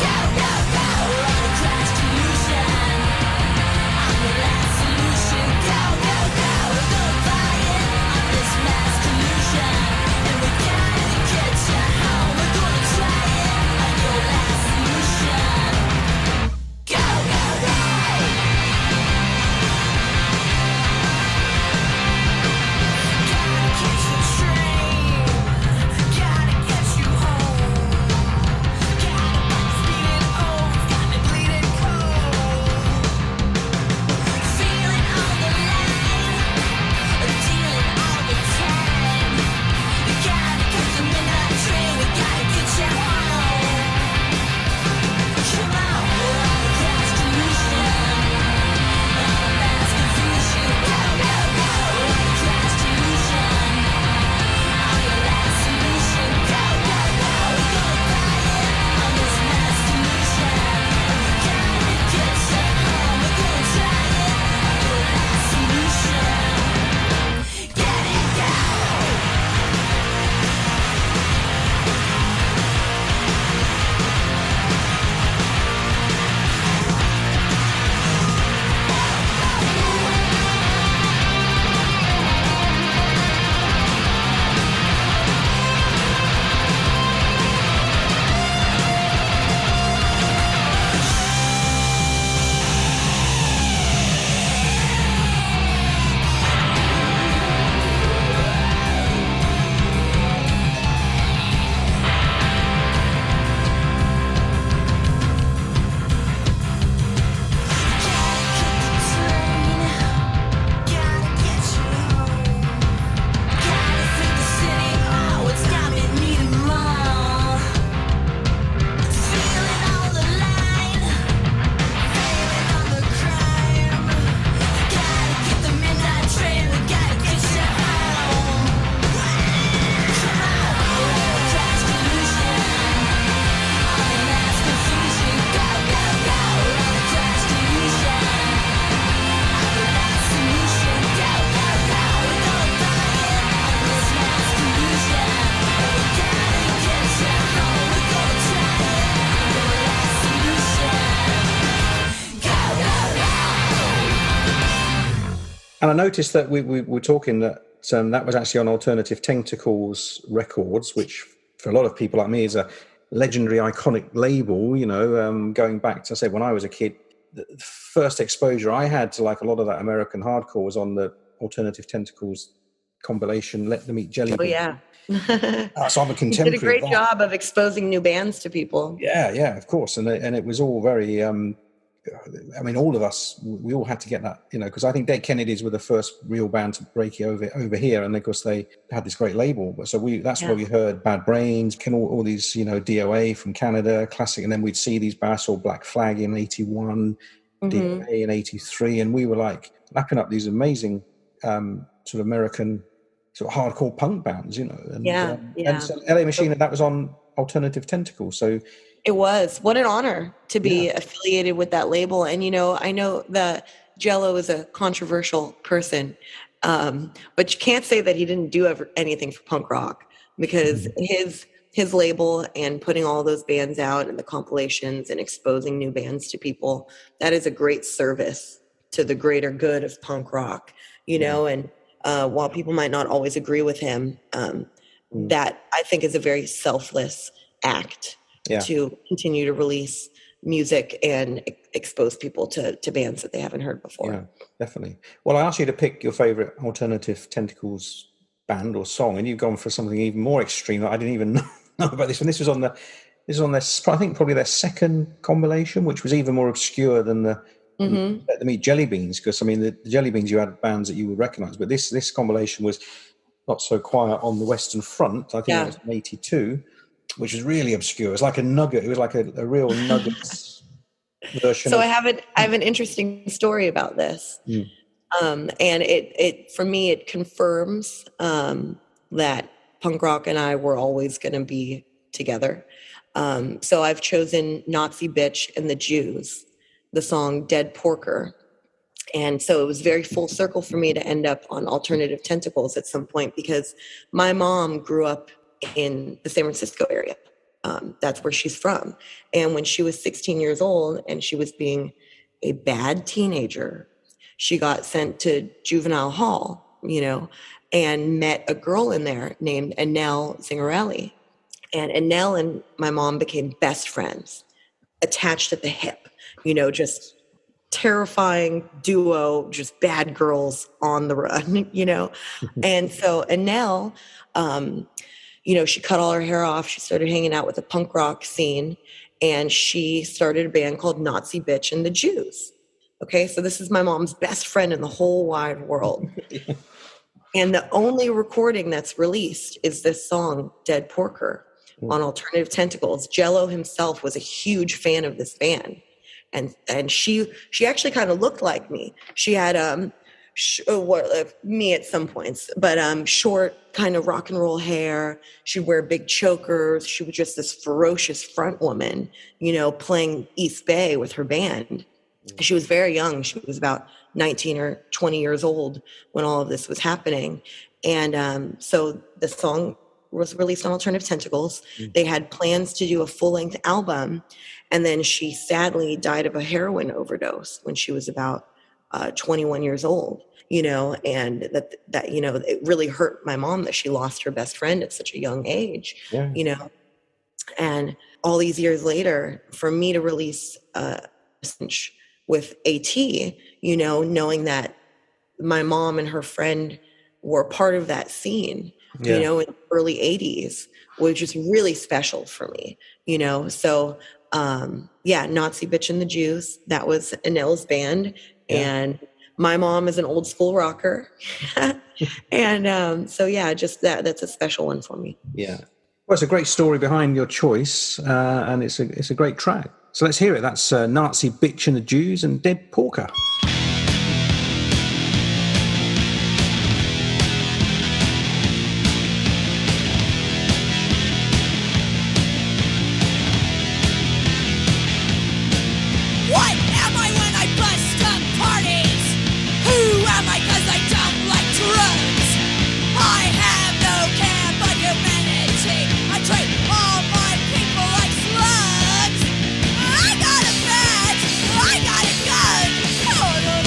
A: And I noticed that we were talking that that was actually on Alternative Tentacles Records, which for a lot of people like me is a legendary, iconic label. Going back to, say, when I was a kid, the first exposure I had to like a lot of that American hardcore was on the Alternative Tentacles compilation, Let Them Eat Jelly Beans.
B: Oh yeah.
A: So I'm a contemporary.
B: You did a great job of exposing new bands to people.
A: Yeah, of course, and it was all very. All of us, we all had to get that, because I think Dead Kennedys were the first real band to break it over here, and of course they had this great label. So that's where we heard Bad Brains, all these, DOA from Canada, classic, and then we'd see these bands, or Black Flag in '81, DOA in '83, and we were like lapping up these amazing sort of American sort of hardcore punk bands, And so LA Machine, that was on Alternative Tentacles, so.
B: It was. What an honor to be affiliated with that label. And, I know that Jello is a controversial person, but you can't say that he didn't do anything for punk rock, because his label and putting all those bands out and the compilations and exposing new bands to people, that is a great service to the greater good of punk rock, and while people might not always agree with him, that I think is a very selfless act. To continue to release music and expose people to bands that they haven't heard before.
A: Yeah, definitely. Well, I asked you to pick your favorite Alternative Tentacles band or song, and you've gone for something even more extreme. I didn't even know about this one. This was on their, I think probably their second compilation, which was even more obscure than the Let Them Eat Jelly Beans, because the Jelly Beans, you had bands that you would recognise, but this compilation was not so quiet on the Western Front. I think it was in '82. Which was really obscure. It was like a nugget. It was like a real nugget version.
B: So I have an interesting story about this. And it for me, it confirms that punk rock and I were always going to be together. So I've chosen Nazi Bitch and the Jews, the song Dead Porker. And so it was very full circle for me to end up on Alternative Tentacles at some point, because my mom grew up in the San Francisco area. That's where she's from. And when she was 16 years old and she was being a bad teenager, she got sent to juvenile hall, and met a girl in there named Annelle Zingarelli. And Annelle and my mom became best friends, attached at the hip, just terrifying duo, just bad girls on the run, And so Annelle, she cut all her hair off. She started hanging out with the punk rock scene, and she started a band called Nazi Bitch and the Jews. Okay, so this is my mom's best friend in the whole wide world. And the only recording that's released is this song, Dead Porker, on Alternative Tentacles. Jello himself was a huge fan of this band. And she actually kind of looked like me. She had me at some points, but short kind of rock and roll hair. She'd wear big chokers. She was just this ferocious front woman, playing East Bay with her band. She was very young. She was about 19 or 20 years old when all of this was happening. And so the song was released on Alternative Tentacles. They had plans to do a full-length album, and then she sadly died of a heroin overdose when she was about 21 years old, and that it really hurt my mom that she lost her best friend at such a young age, and all these years later, for me to release with AT, knowing that my mom and her friend were part of that scene, in the early 80s, was just really special for me, so Nazi Bitch and the Jews, that was Annelle's band. And my mom is an old school rocker. And just that's a special one for me.
A: Yeah. Well, it's a great story behind your choice, and it's a great track. So let's hear it. That's Nazi Bitch and the Jews and Dead Porker.
C: I got a badge, I got a gun.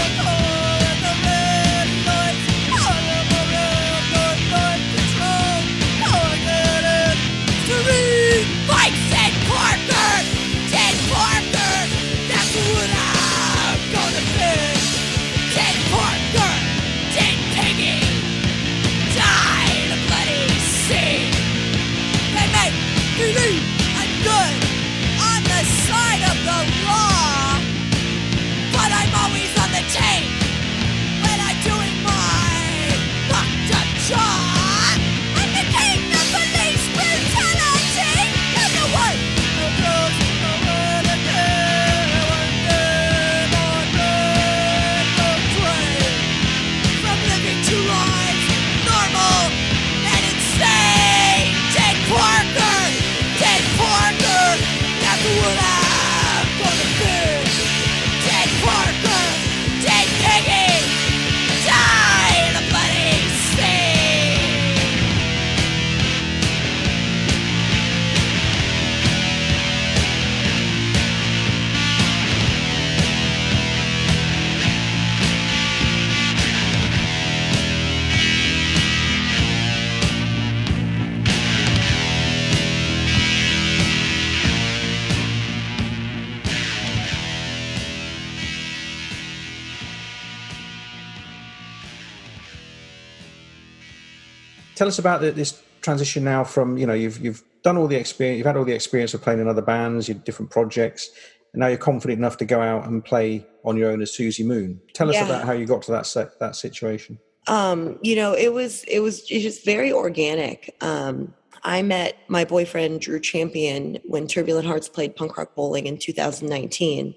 A: tell us about this transition now from, you've done all the experience, you've had all the experience of playing in other bands, your different projects, and now you're confident enough to go out and play on your own as Suzi Moon. Tell us about how you got to that situation.
B: It was just very organic. I met my boyfriend, Drew Champion, when Turbulent Hearts played Punk Rock Bowling in 2019.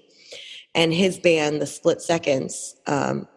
B: And his band, the Split Seconds,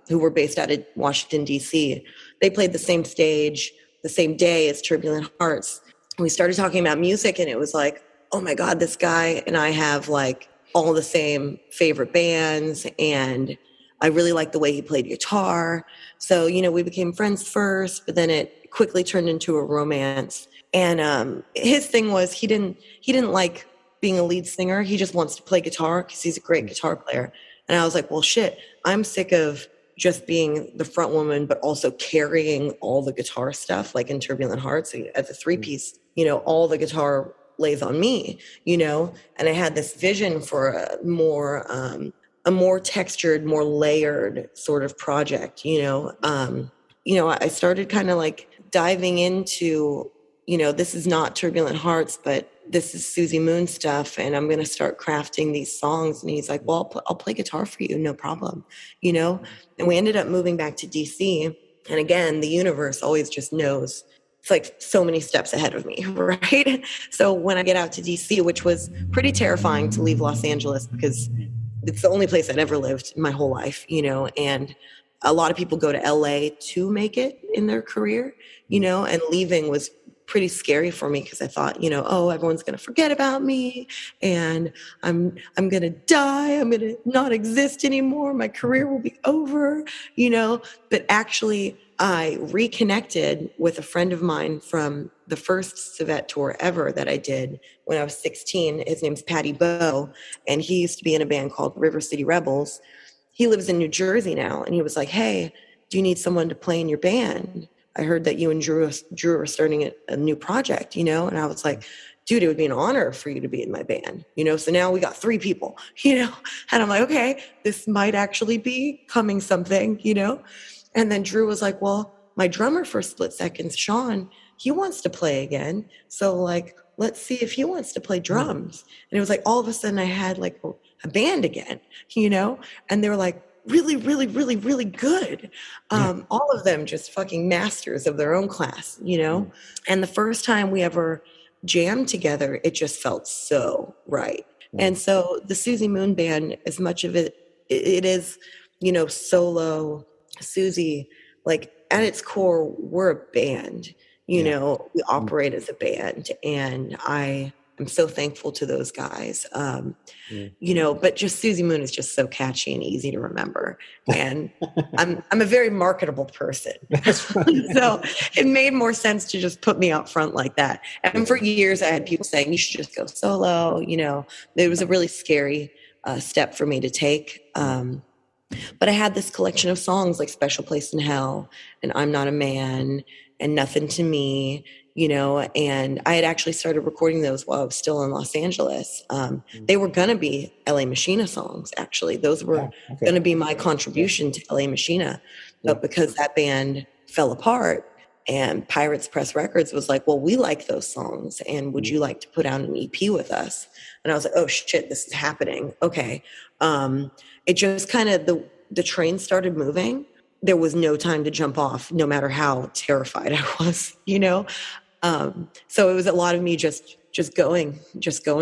B: who were based out of Washington, D.C., they played the same stage the same day as Turbulent Hearts. We started talking about music, and it was like, oh my God, this guy and I have like all the same favorite bands, and I really liked the way he played guitar. So, we became friends first, but then it quickly turned into a romance. And his thing was he didn't like being a lead singer. He just wants to play guitar because he's a great guitar player. And I was like, well, shit, I'm sick of just being the front woman, but also carrying all the guitar stuff, like in Turbulent Hearts. As a three-piece, all the guitar lays on me, and I had this vision for a more textured, more layered sort of project, I started kind of like diving into, this is not Turbulent Hearts, but this is Suzi Moon stuff, and I'm going to start crafting these songs. And he's like, well, I'll play guitar for you, no problem, And we ended up moving back to DC. And again, the universe always just knows. It's like so many steps ahead of me, right? So when I get out to DC, which was pretty terrifying to leave Los Angeles because it's the only place I'd ever lived in my whole life, and a lot of people go to LA to make it in their career, and leaving was pretty scary for me because I thought, oh, everyone's going to forget about me and I'm going to die. I'm going to not exist anymore. My career will be over, but actually I reconnected with a friend of mine from the first Savette tour ever that I did when I was 16. His name's Patty Bowe, and he used to be in a band called River City Rebels. He lives in New Jersey now, and he was like, hey, do you need someone to play in your band? I heard that you and Drew are starting a new project, And I was like, dude, it would be an honor for you to be in my band, So now we got 3 people, And I'm like, okay, this might actually be coming something, And then Drew was like, well, my drummer for Split Seconds, Sean, he wants to play again. So like, let's see if he wants to play drums. And it was like, all of a sudden I had like a band again, And they were like, really, really, really, really good. All of them just fucking masters of their own class, And the first time we ever jammed together, it just felt so right. And so the Suzi Moon Band, as much of it is, solo Suzi, like at its core, we're a band, we operate as a band, and I am so thankful to those guys. But just Suzi Moon is just so catchy and easy to remember. And I'm a very marketable person. So it made more sense to just put me out front like that. And for years I had people saying, you should just go solo. It was a really scary step for me to take. But I had this collection of songs like Special Place in Hell and I'm Not a Man and Nothing to Me, and I had actually started recording those while I was still in Los Angeles. They were going to be LA Machina songs, actually. Those were going to be my contribution to LA Machina. But because that band fell apart and Pirates Press Records was like, well, we like those songs, and would you like to put out an EP with us? And I was like, oh, shit, this is happening. Okay. It just kind of, the train started moving. There was no time to jump off, no matter how terrified I was, So it was a lot of me just going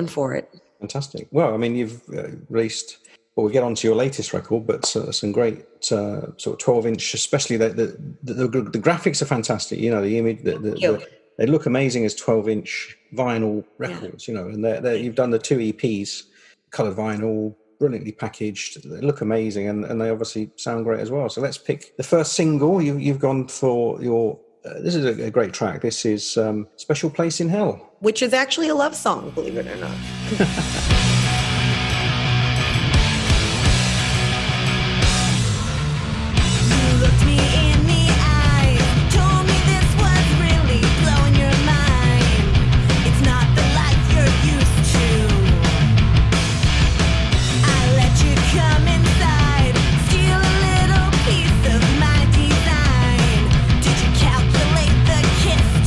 B: for it. Fantastic.
A: Well, I mean, you've released, we'll get on to your latest record, but some great sort of 12-inch, especially the graphics are fantastic. The image, they look amazing as 12-inch vinyl records, and you've done the 2 EPs, colored vinyl, brilliantly packaged. They look amazing, and they obviously sound great as well. So let's pick the first single. You've gone for your this is a great track. This is Special Place in Hell,
B: which is actually a love song, believe it or not.
C: Kiss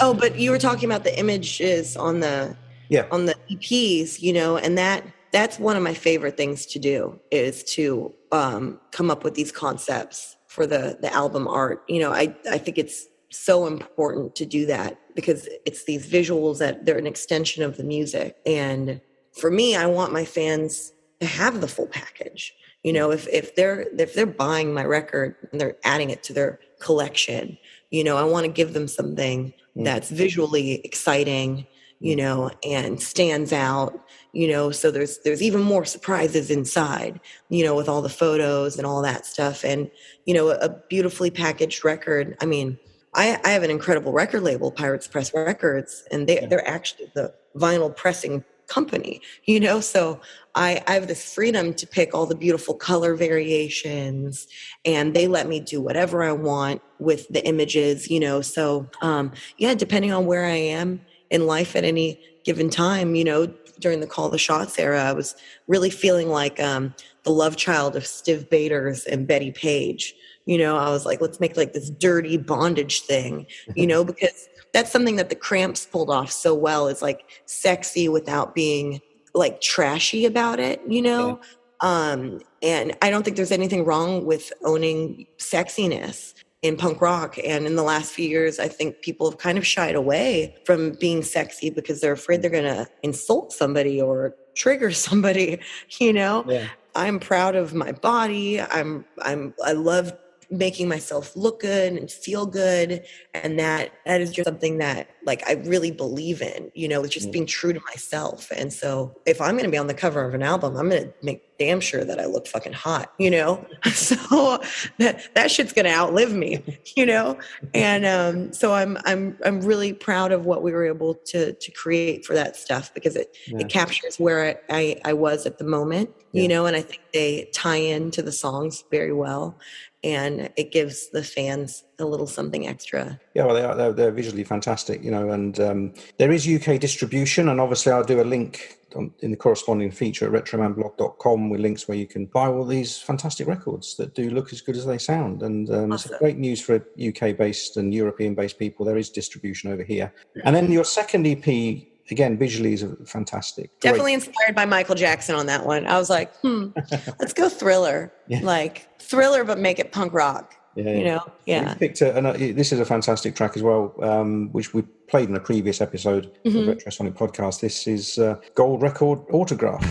B: Oh, but you were talking about the images on the EPs, you know, and that's one of my favorite things to do is to come up with these concepts for the album art. You know, I think it's so important to do that because it's these visuals that they're an extension of the music. And for me, I want my fans to have the full package. You know, if they're buying my record and they're adding it to their collection, you know, I want to give them something that's visually exciting, you know, and stands out, you know, so there's even more surprises inside, you know, with all the photos and all that stuff. And, you know, a beautifully packaged record. I mean, I have an incredible record label, Pirates Press Records, and they're actually the vinyl pressing company, you know, so I have this freedom to pick all the beautiful color variations, and they let me do whatever I want with the images, you know. So depending on where I am in life at any given time, you know, during the Call the Shots era, I was really feeling like the love child of Stiv Bators and Betty Page. You know, I was like, let's make like this dirty bondage thing, you know, because that's something that the Cramps pulled off so well. Is like sexy without being like trashy about it, you know? Yeah. And I don't think there's anything wrong with owning sexiness in punk rock. And in the last few years, I think people have kind of shied away from being sexy because they're afraid they're going to insult somebody or trigger somebody, you know? Yeah. I'm proud of my body. I love making myself look good and feel good. And that is just something that like I really believe in, you know, it's just being true to myself. And so if I'm going to be on the cover of an album, I'm going to make damn sure that I look fucking hot, you know? So that shit's going to outlive me, you know? And so I'm really proud of what we were able to create for that stuff because it captures where I was at the moment, you know, and I think they tie into the songs very well. And it gives the fans a little something extra.
A: Yeah, well, they're visually fantastic, you know, and there is UK distribution, and obviously I'll do a link in the corresponding feature at retromanblog.com with links where you can buy all these fantastic records that do look as good as they sound. And awesome. It's great news for UK-based and European-based people. There is distribution over here. And then your second EP, again, visually is fantastic.
B: Definitely inspired by Michael Jackson on that one. I was like, let's go Thriller. Yeah. Like Thriller, but make it punk rock. Yeah, you know? Yeah. We picked
A: this is a fantastic track as well, which we played in a previous episode of the Retrosonic podcast. This is Gold Record Autograph.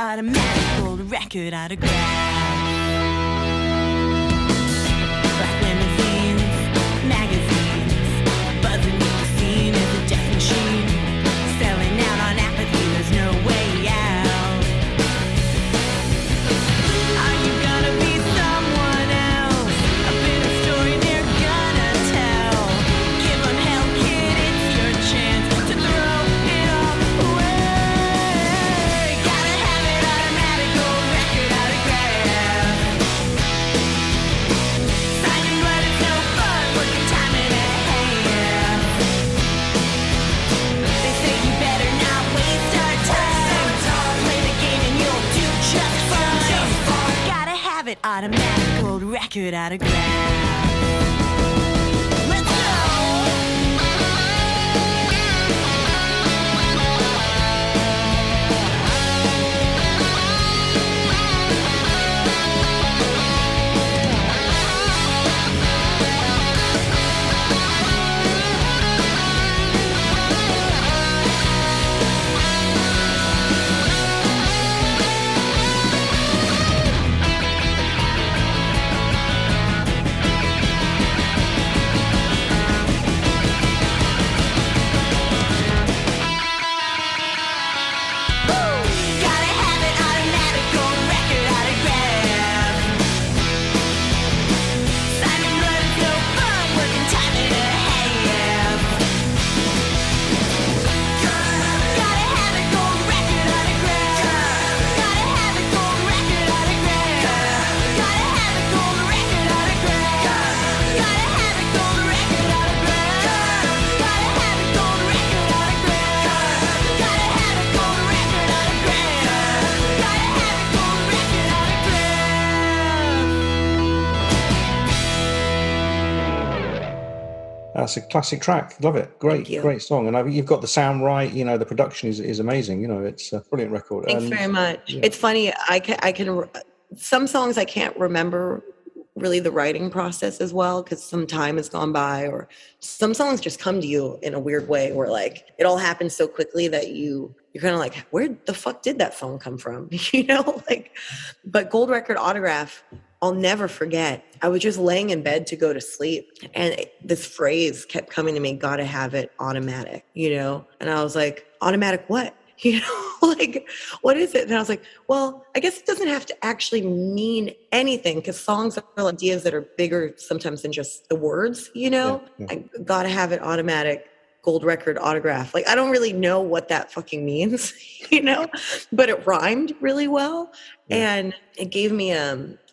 C: Automatic gold record autograph. Black limousines, magazines, buzzing with the scene as a death machine. Selling out on apathy, there's no way out. Are you gonna be someone else? A bit of story they're gonna tell. Give them hell, kid, it's your chance to throw it all away. Automatic gold record autograph. Let's go!
A: That's a classic track. Love it. Great song. And you've got the sound right. You know, the production is amazing. You know, it's a brilliant record.
B: Thanks very much. Yeah. It's funny. I can some songs I can't remember really the writing process as well because some time has gone by, or some songs just come to you in a weird way where like it all happens so quickly that you're kind of like, where the fuck did that song come from? You know, like, but Gold Record Autograph, I'll never forget. I was just laying in bed to go to sleep, and this phrase kept coming to me, gotta have it automatic, you know? And I was like, automatic what? You know, like, what is it? And I was like, well, I guess it doesn't have to actually mean anything because songs are ideas that are bigger sometimes than just the words, you know? Yeah. I gotta have it automatic. Gold Record Autograph. Like, I don't really know what that fucking means, you know, but it rhymed really well. Yeah. And it gave me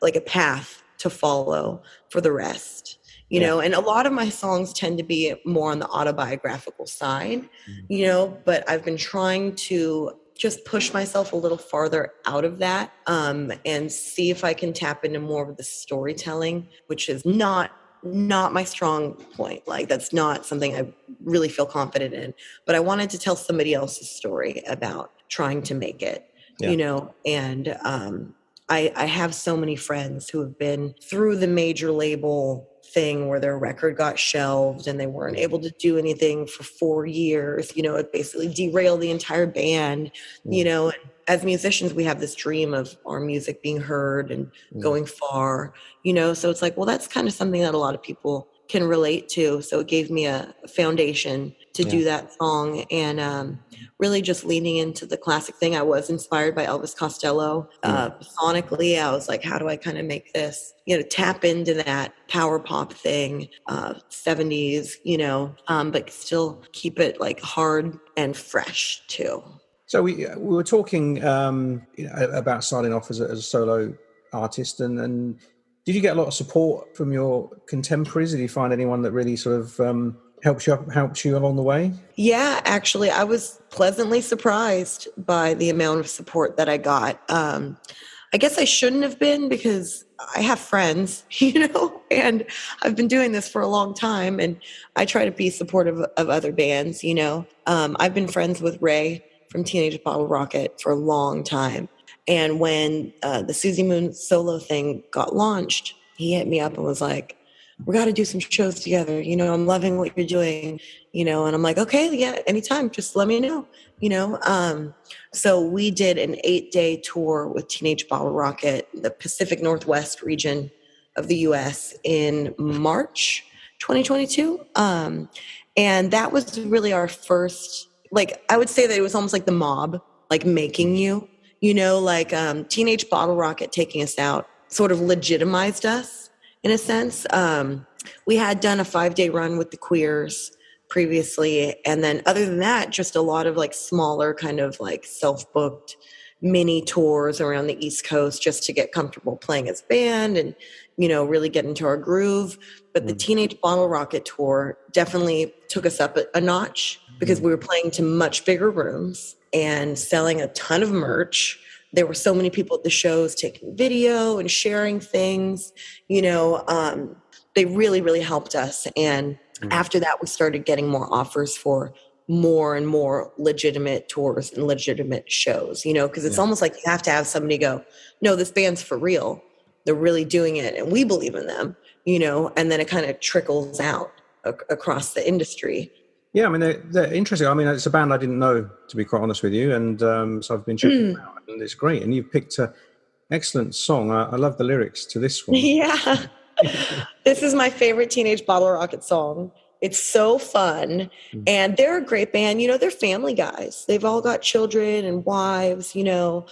B: like a path to follow for the rest, you know, and a lot of my songs tend to be more on the autobiographical side, you know, but I've been trying to just push myself a little farther out of that and see if I can tap into more of the storytelling, which is not my strong point. Like, that's not something I really feel confident in, but I wanted to tell somebody else's story about trying to make it, you know, and I have so many friends who have been through the major label thing where their record got shelved and they weren't able to do anything for 4 years. You know, it basically derailed the entire band, you know. And as musicians, we have this dream of our music being heard and going far, you know. So it's like, well, that's kind of something that a lot of people can relate to. So it gave me a foundation to do that song, and really just leaning into the classic thing. I was inspired by Elvis Costello. Sonically, I was like, how do I kind of make this, you know, tap into that power pop thing, 70s, you know, but still keep it like hard and fresh too.
A: So we were talking you know, about starting off as a solo artist, and did you get a lot of support from your contemporaries? Did you find anyone that really sort of helped you along the way?
B: Yeah, actually, I was pleasantly surprised by the amount of support that I got. I guess I shouldn't have been because I have friends, you know, and I've been doing this for a long time, and I try to be supportive of other bands, you know. I've been friends with Ray from Teenage Bottle Rocket for a long time. And when the Suzi Moon solo thing got launched, he hit me up and was like, we got to do some shows together. You know, I'm loving what you're doing, you know, and I'm like, okay, yeah, anytime, just let me know, you know. So we did an 8-day tour with Teenage Bottle Rocket, the Pacific Northwest region of the US in March 2022. And that was really our first, like, I would say that it was almost like the mob, like making you know, like Teenage Bottle Rocket taking us out sort of legitimized us in a sense. We had done a 5-day run with the Queers previously. And then other than that, just a lot of like smaller kind of like self-booked mini tours around the East Coast just to get comfortable playing as a band and, you know, really get into our groove. But the Teenage Bottle Rocket tour definitely took us up a notch because we were playing to much bigger rooms and selling a ton of merch. There were so many people at the shows taking video and sharing things, you know. They really, really helped us. And after that, we started getting more offers for more and more legitimate tours and legitimate shows, you know, because it's almost like you have to have somebody go, no, this band's for real. They're really doing it. And we believe in them, you know, and then it kind of trickles out across the industry.
A: Yeah, I mean, they're interesting. I mean, it's a band I didn't know, to be quite honest with you. And so I've been checking them out, and it's great. And you've picked an excellent song. I love the lyrics to this one.
B: Yeah. This is my favorite Teenage Bottle Rocket song. It's so fun. And they're a great band. You know, they're family guys. They've all got children and wives, you know.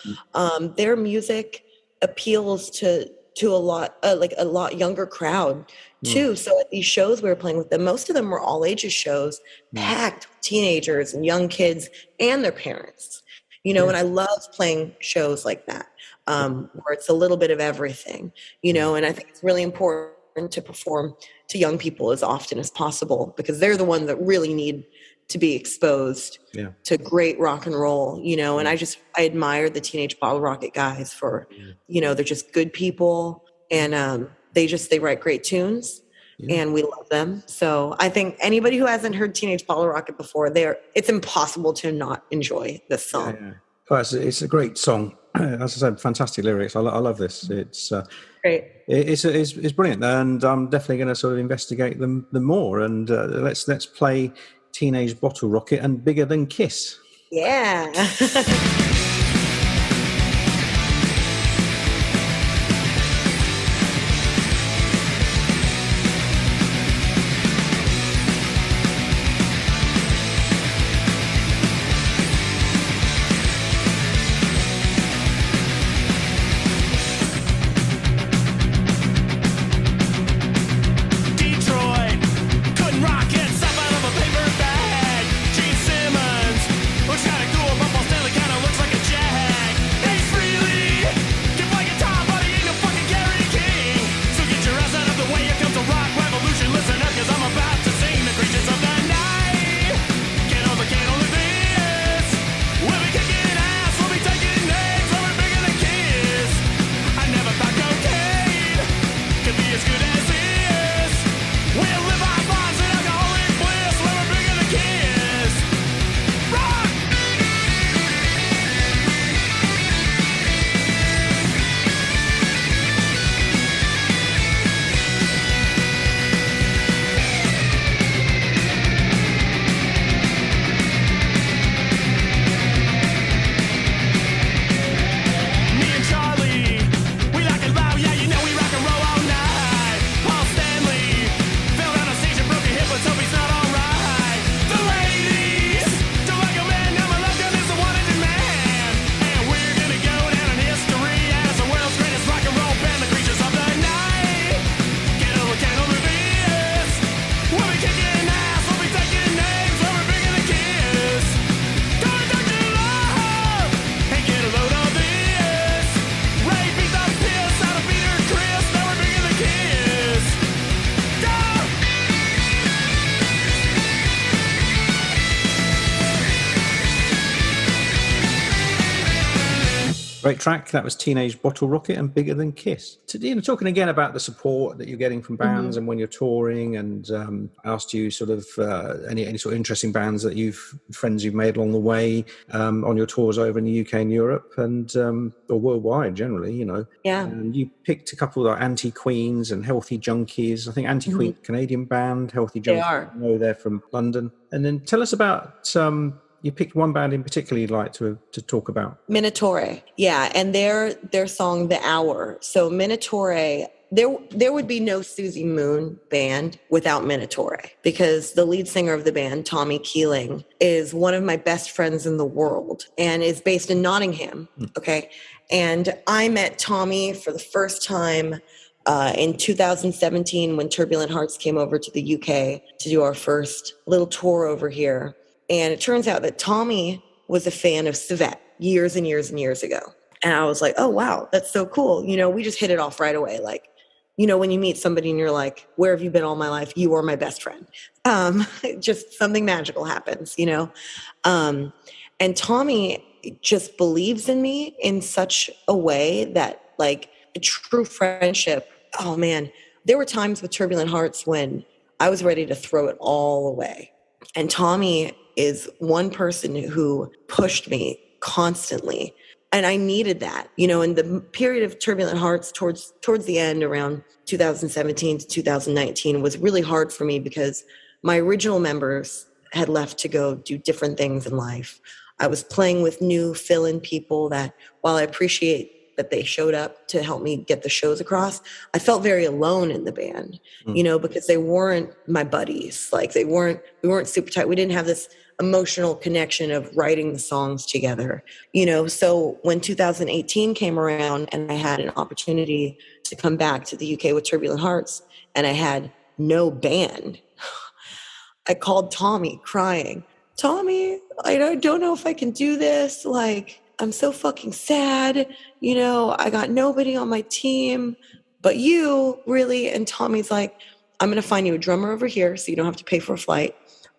B: Their music appeals to a lot, like a lot younger crowd too. So at these shows we were playing with them, most of them were all ages shows, packed with teenagers and young kids and their parents, you know. And I love playing shows like that, where it's a little bit of everything, you know. And I think it's really important to perform to young people as often as possible because they're the ones that really need to be exposed to great rock and roll, you know. And I admire the Teenage Bottle Rocket guys for, you know, they're just good people, and they write great tunes, and we love them. So I think anybody who hasn't heard Teenage Bottle Rocket before, it's impossible to not enjoy this song.
A: Yeah. Oh, it's a great song. As I said, fantastic lyrics. I love this. It's
B: great.
A: It's brilliant, and I'm definitely going to sort of investigate them more. And let's play Teenage Bottle Rocket and Bigger Than Kiss.
B: Yeah.
A: Great track. That was Teenage Bottle Rocket and Bigger Than Kiss. Talking again about the support that you're getting from bands and when you're touring, and I asked you sort of any sort of interesting bands that friends you've made along the way on your tours over in the UK and Europe and or worldwide generally,
B: Yeah.
A: And you picked a couple like Anti-Queens and Healthy Junkies. I think Anti-Queen, Canadian band, Healthy Junkies.
B: They are.
A: I know they're from London. And then tell us about you picked one band in particular you'd like to talk about.
B: Minotaure, yeah, and their song "The Hour." So Minotaure, there would be no Suzi Moon band without Minotaure, because the lead singer of the band, Tommy Keeling, is one of my best friends in the world and is based in Nottingham. Okay, and I met Tommy for the first time in 2017 when Turbulent Hearts came over to the UK to do our first little tour over here. And it turns out that Tommy was a fan of Civet years and years and years ago. And I was like, oh, wow, that's so cool. We just hit it off right away. Like, when you meet somebody and you're like, where have you been all my life? You are my best friend. Just something magical happens, And Tommy just believes in me in such a way that, like, a true friendship. Oh, man, there were times with Turbulent Hearts when I was ready to throw it all away. And Tommy is one person who pushed me constantly. And I needed that, in the period of Turbulent Hearts towards the end, around 2017 to 2019, was really hard for me because my original members had left to go do different things in life. I was playing with new fill-in people that, while I appreciate that they showed up to help me get the shows across, I felt very alone in the band, because they weren't my buddies. Like we weren't super tight. We didn't have this emotional connection of writing the songs together, So when 2018 came around and I had an opportunity to come back to the UK with Turbulent Hearts and I had no band, I called Tommy crying. Tommy, I don't know if I can do this. Like, I'm so fucking sad. I got nobody on my team but you, really. And Tommy's like, I'm going to find you a drummer over here so you don't have to pay for a flight.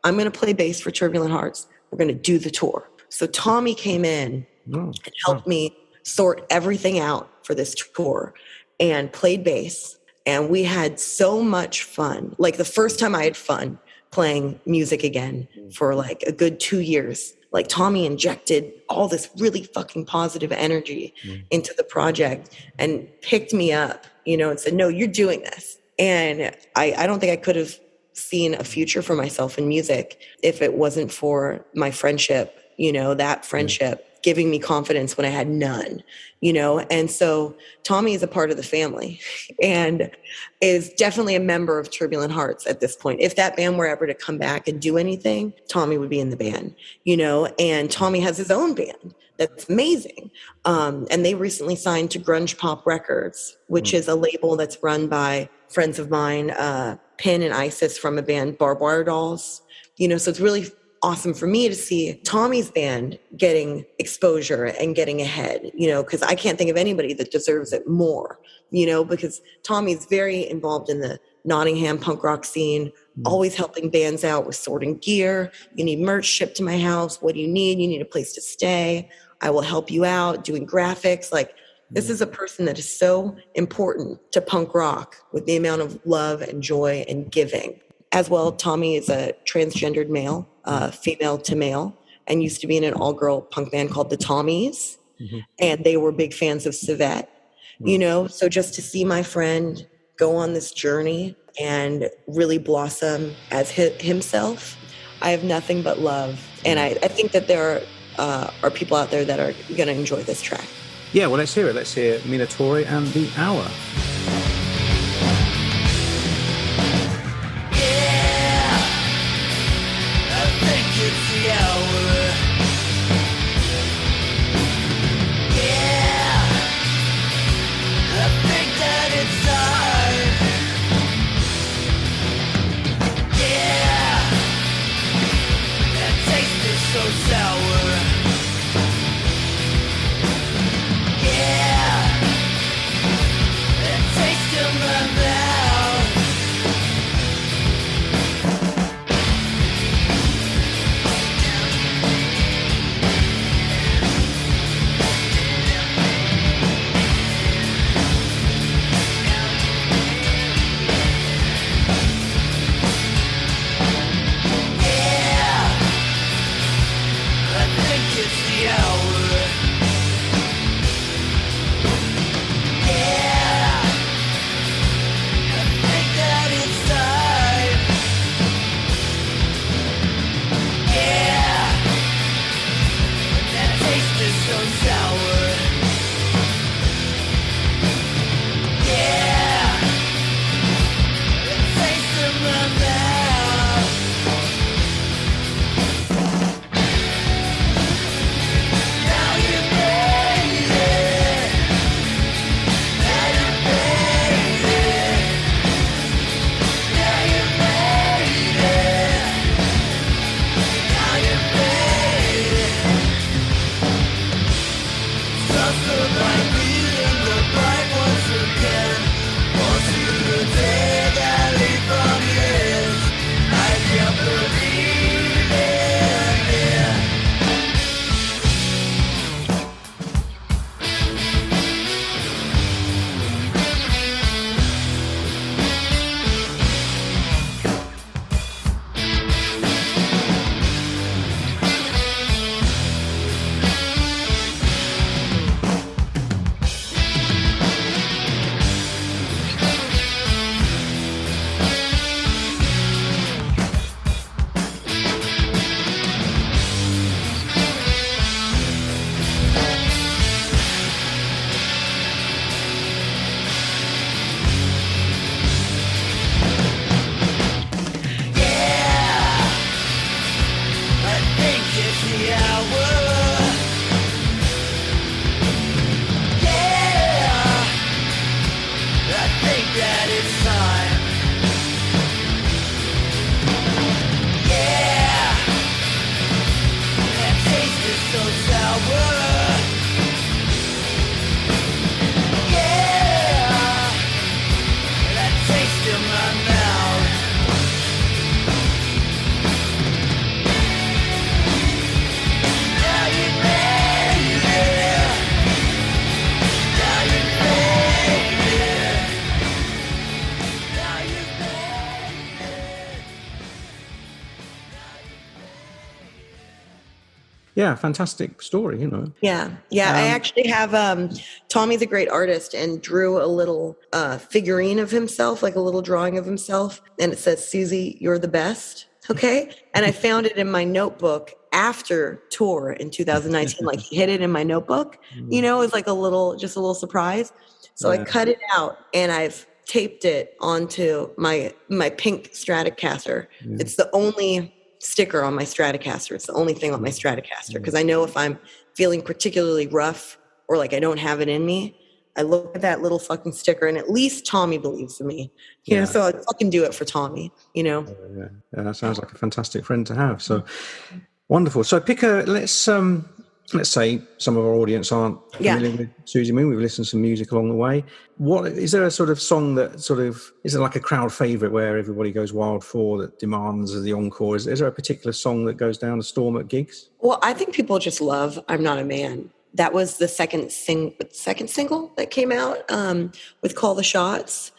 B: I'm going to play bass for Turbulent Hearts. We're going to do the tour. So Tommy came in and helped me sort everything out for this tour and played bass And we had so much fun. Like the first time I had fun playing music again for like a good 2 years. Like Tommy injected all this really fucking positive energy into the project and picked me up, you know, and said, no, you're doing this. And I don't think I could have seen a future for myself in music if it wasn't for my friendship, you know, that friendship giving me confidence when I had none, you know? And so Tommy is a part of the family and is definitely a member of Turbulent Hearts at this point. If that band were ever to come back and do anything, Tommy would be in the band, you know? And Tommy has his own band that's amazing. And they recently signed to Grunge Pop Records, which is a label that's run by friends of mine, Pin and Isis from a band Barbed Wire Dolls, you know? So it's really awesome for me to see Tommy's band getting exposure and getting ahead, you know, because I can't think of anybody that deserves it more, you know, because Tommy's very involved in the Nottingham punk rock scene, always helping bands out with sorting gear. You need merch shipped to my house. What do you need? You need a place to stay. I will help you out doing graphics. Like, this is a person that is so important to punk rock with the amount of love and joy and giving. As well, Tommy is a transgendered male, female to male, and used to be in an all-girl punk band called the Tommies. And they were big fans of Civet, you know? So just to see my friend go on this journey and really blossom as himself, I have nothing but love. And I think that there are people out there that are going to enjoy this track.
A: Yeah, well, let's hear it. Let's hear Minatori and The Hour. Yeah, fantastic story, you know.
B: Yeah. I actually have Tommy's a great artist and drew a little figurine of himself, like a little drawing of himself, and it says, "Suzi, you're the best." Okay. And I found it in my notebook after tour in 2019. Like, he hid it in my notebook, you know, it was like just a little surprise. So I cut it out and I've taped it onto my pink Stratocaster. Yeah. It's the only sticker on my Stratocaster. It's the only thing on my Stratocaster, because I know if I'm feeling particularly rough or like I don't have it in me, I look at that little fucking sticker and at least Tommy believes in me, you know, so I fucking do it for Tommy, you know.
A: Yeah, that sounds like a fantastic friend to have. So wonderful. So let's say some of our audience aren't familiar with Suzi Moon. We've listened to some music along the way. What is there a sort of song that is it like a crowd favorite where everybody goes wild for, that demands the encore? Is there a particular song that goes down a storm at gigs?
B: Well, I think people just love "I'm Not a Man." That was the second single that came out with "Call the Shots."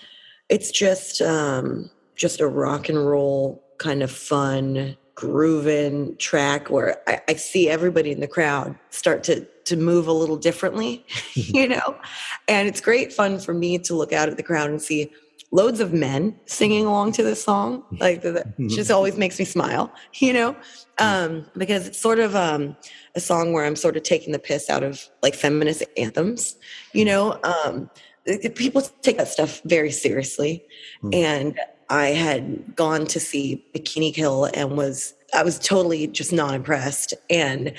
B: It's just a rock and roll kind of fun, grooving track where I see everybody in the crowd start to move a little differently, you know? And it's great fun for me to look out at the crowd and see loads of men singing along to this song. Like, that just always makes me smile, you know? Because it's sort of a song where I'm sort of taking the piss out of like feminist anthems, you know? People take that stuff very seriously. And I had gone to see Bikini Kill and I was totally just not impressed. And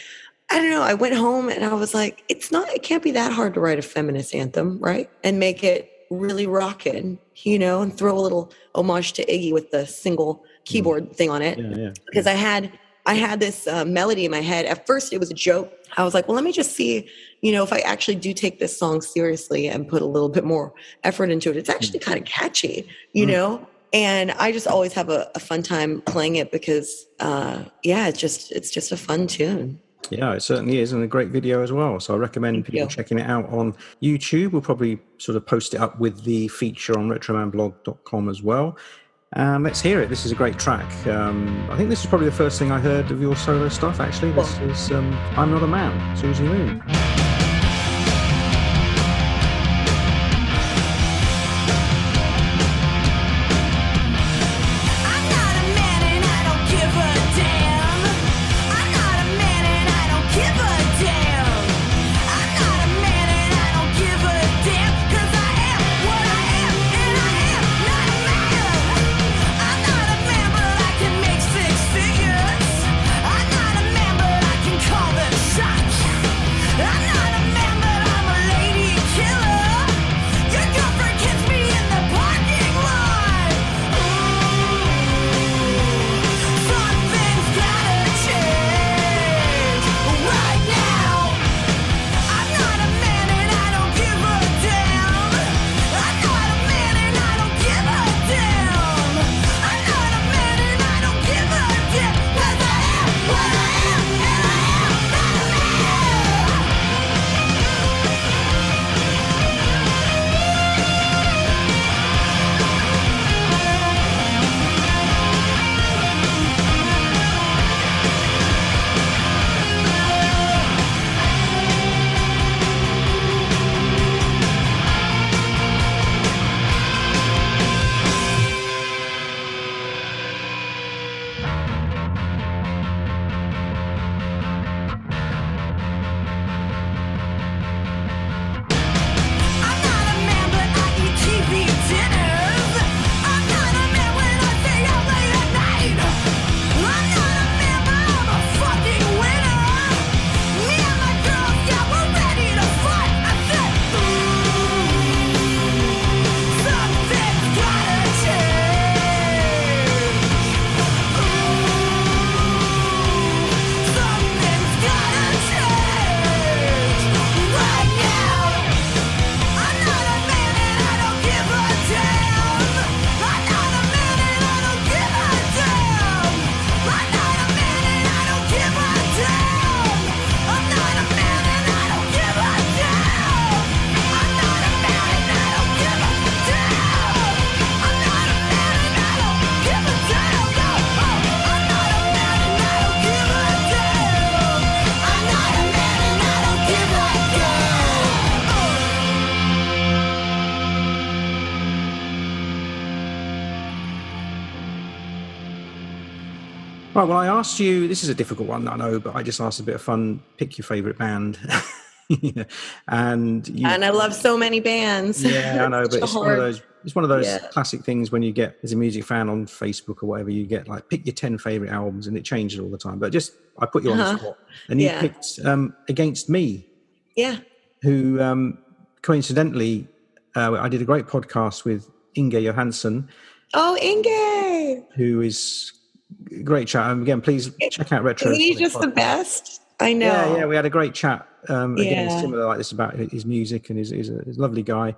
B: I don't know, I went home and I was like, it can't be that hard to write a feminist anthem, right? And make it really rockin', you know, and throw a little homage to Iggy with the single keyboard thing on it. Yeah. Because I had this melody in my head. At first it was a joke. I was like, well, let me just see, you know, if I actually do take this song seriously and put a little bit more effort into it. It's actually kind of catchy, you know? And I just always have a fun time playing it because, it's just a fun tune.
A: Yeah, it certainly is, and a great video as well. So I recommend people checking it out on YouTube. We'll probably sort of post it up with the feature on retromanblog.com as well. Let's hear it. This is a great track. I think this is probably the first thing I heard of your solo stuff, actually. This is I'm Not a Man, Suzi Moon.
C: I'm not
A: Right, well, I asked you, this is a difficult one, I know, but I just asked a bit of fun, pick your favourite band. Yeah. And
B: I love so many bands.
A: Yeah, I know, but it's one of those classic things when you get, as a music fan on Facebook or whatever, you get like, pick your 10 favourite albums, and it changes all the time. But I put you on the spot, and you picked Against Me.
B: Yeah.
A: Who, coincidentally, I did a great podcast with Inge Johansson.
B: Oh, Inge!
A: Who is a great chat. And again, please check out Retro.
B: He's just the best. I know.
A: Yeah, we had a great chat. Again, similar like this about his music, and he's a lovely guy.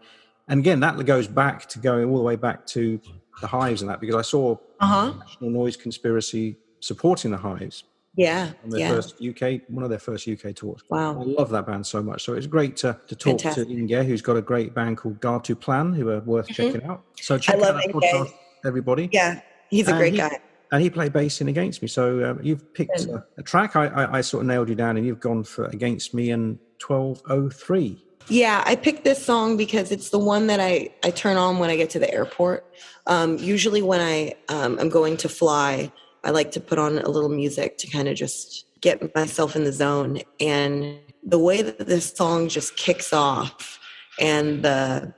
A: And again, that goes back to going all the way back to the Hives and that, because I saw National Noise Conspiracy supporting the Hives.
B: Yeah,
A: on their one of their first UK tours.
B: Wow.
A: I love that band so much. So it's great to talk to Inge, who's got a great band called Guard to Plan, who are worth checking out. So check out that podcast, everybody.
B: Yeah, he's a great guy.
A: And he played bass in Against Me. So you've picked a track. I sort of nailed you down, and you've gone for Against Me and 1203.
B: Yeah, I picked this song because it's the one that I turn on when I get to the airport. Usually when I'm going to fly, I like to put on a little music to kind of just get myself in the zone. And the way that this song just kicks off, and the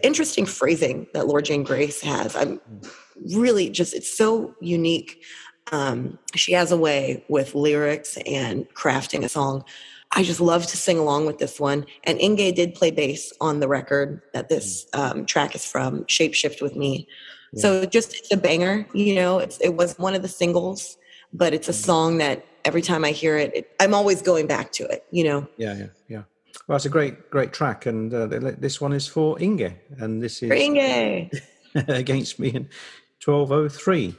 B: interesting phrasing that Lord Jane Grace has, I'm really just, it's so unique. She has a way with lyrics and crafting a song. I just love to sing along with this one. And Inge did play bass on the record that this track is from, Shapeshift with Me. Yeah. So it's a banger, it was one of the singles, but it's a song that every time I hear it, I'm always going back to it, Yeah.
A: Well, it's a great track. And this one is for Inge. And this is
B: for Inge.
A: Against Me in 1203.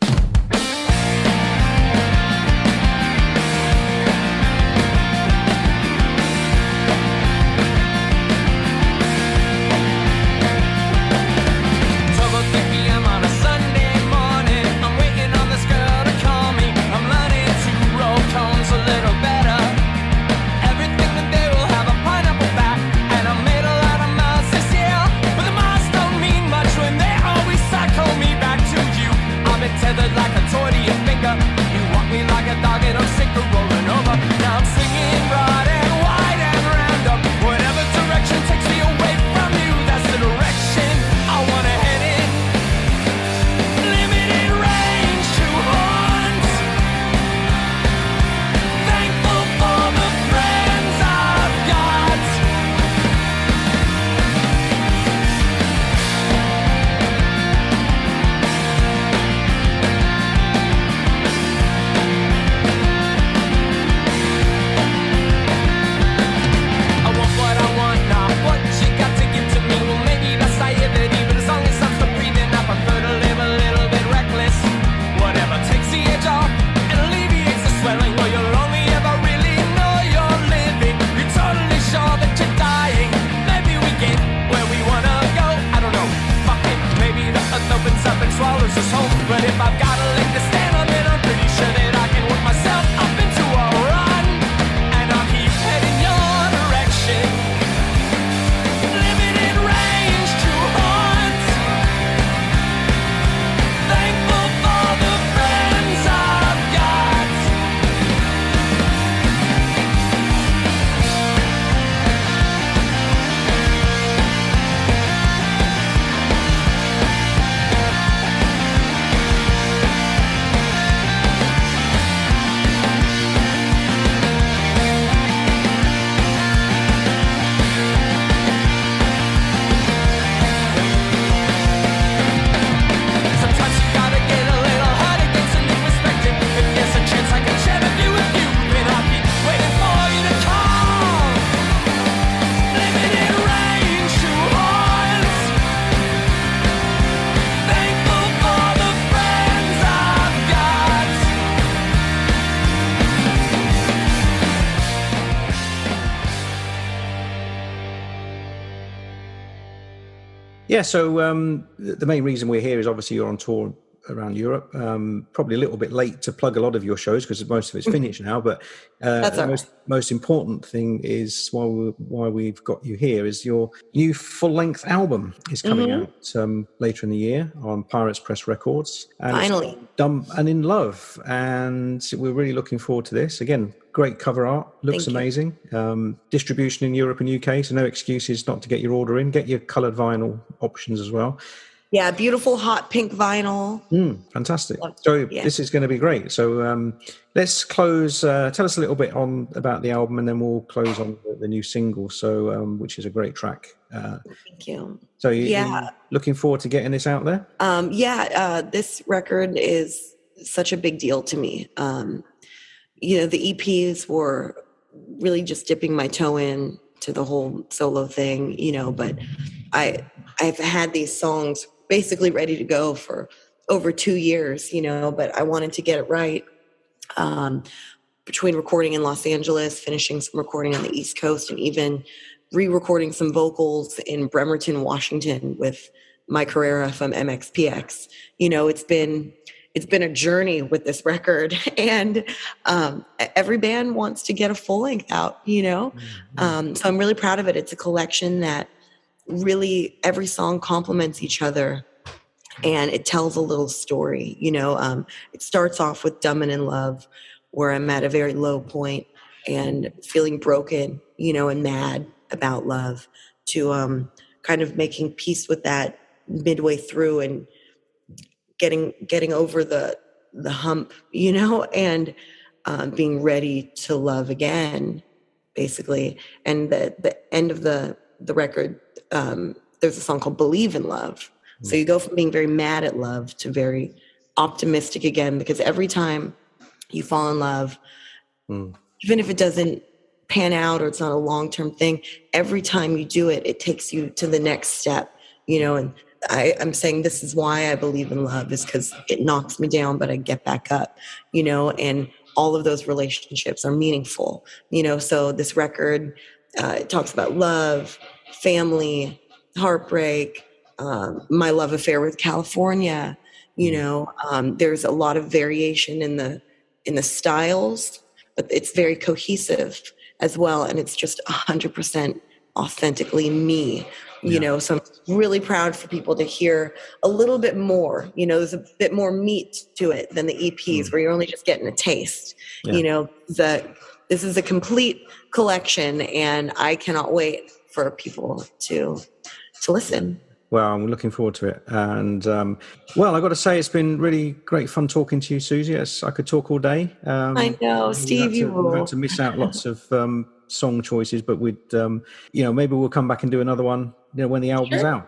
A: Yeah, so the main reason we're here is obviously you're on tour around Europe. Probably a little bit late to plug a lot of your shows because most of it's finished now. But the most important thing is why we've got you here is your new full-length album is coming out later in the year on Pirates Press Records. And
B: finally,
A: it's Dumb and in Love, and we're really looking forward to this. Again, great cover art, looks amazing. Distribution in Europe and UK, so no excuses not to get your order in. Get your coloured vinyl options as well.
B: Yeah, beautiful hot pink vinyl.
A: Fantastic. So this is going to be great. So let's close. Tell us a little bit about the album, and then we'll close on the new single. So which is a great track.
B: Thank you.
A: So you're looking forward to getting this out there?
B: This record is such a big deal to me. The EPs were really just dipping my toe in to the whole solo thing, but I've had these songs basically ready to go for over 2 years, but I wanted to get it right. Between recording in Los Angeles, finishing some recording on the East Coast, and even re-recording some vocals in Bremerton, Washington with Mike Herrera from MXPX. It's been a journey with this record, and every band wants to get a full length out, So I'm really proud of it. It's a collection that really every song complements each other, and it tells a little story. It starts off with Dumb and in Love, where I'm at a very low point and feeling broken, and mad about love, to kind of making peace with that midway through and getting over the hump, and being ready to love again, basically. And the end of the record, there's a song called Believe in Love. So you go from being very mad at love to very optimistic again, because every time you fall in love, even if it doesn't pan out or it's not a long-term thing, every time you do it, it takes you to the next step, and I'm saying this is why I believe in love, is because it knocks me down, but I get back up, and all of those relationships are meaningful, so this record, it talks about love, family, heartbreak, my love affair with California, there's a lot of variation in the styles, but it's very cohesive as well. And it's just 100% authentically me. So I'm really proud for people to hear a little bit more. There's a bit more meat to it than the EPs where you're only just getting a taste. This is a complete collection, and I cannot wait for people to listen.
A: Well, I'm looking forward to it. And, I've got to say, it's been really great fun talking to you, Suzi. I could talk all day.
B: I know, Steve, you rule.
A: We've had to miss out lots of song choices, but we'd, maybe we'll come back and do another one, when the album's out.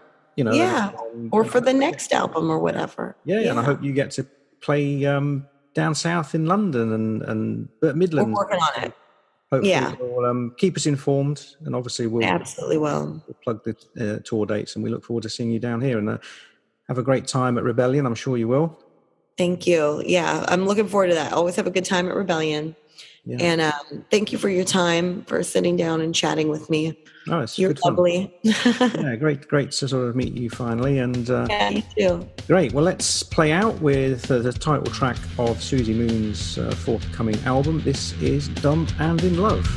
B: Or for the next album or whatever.
A: Yeah, and I hope you get to play down south in London and Midlands.
B: We're working on it.
A: Hopefully we'll keep us informed, and obviously we'll
B: absolutely will.
A: We'll plug the tour dates, and we look forward to seeing you down here, and have a great time at Rebellion. I'm sure you will.
B: Thank you. Yeah, I'm looking forward to that. Always have a good time at Rebellion. Yeah. And thank you for your time, for sitting down and chatting with me.
A: Oh, it's
B: You're
A: good fun.
B: Lovely.
A: Yeah, great to sort of meet you finally. And
B: yeah, you too.
A: Great. Well, let's play out with the title track of Suzi Moon's forthcoming album. This is Dumb and in Love.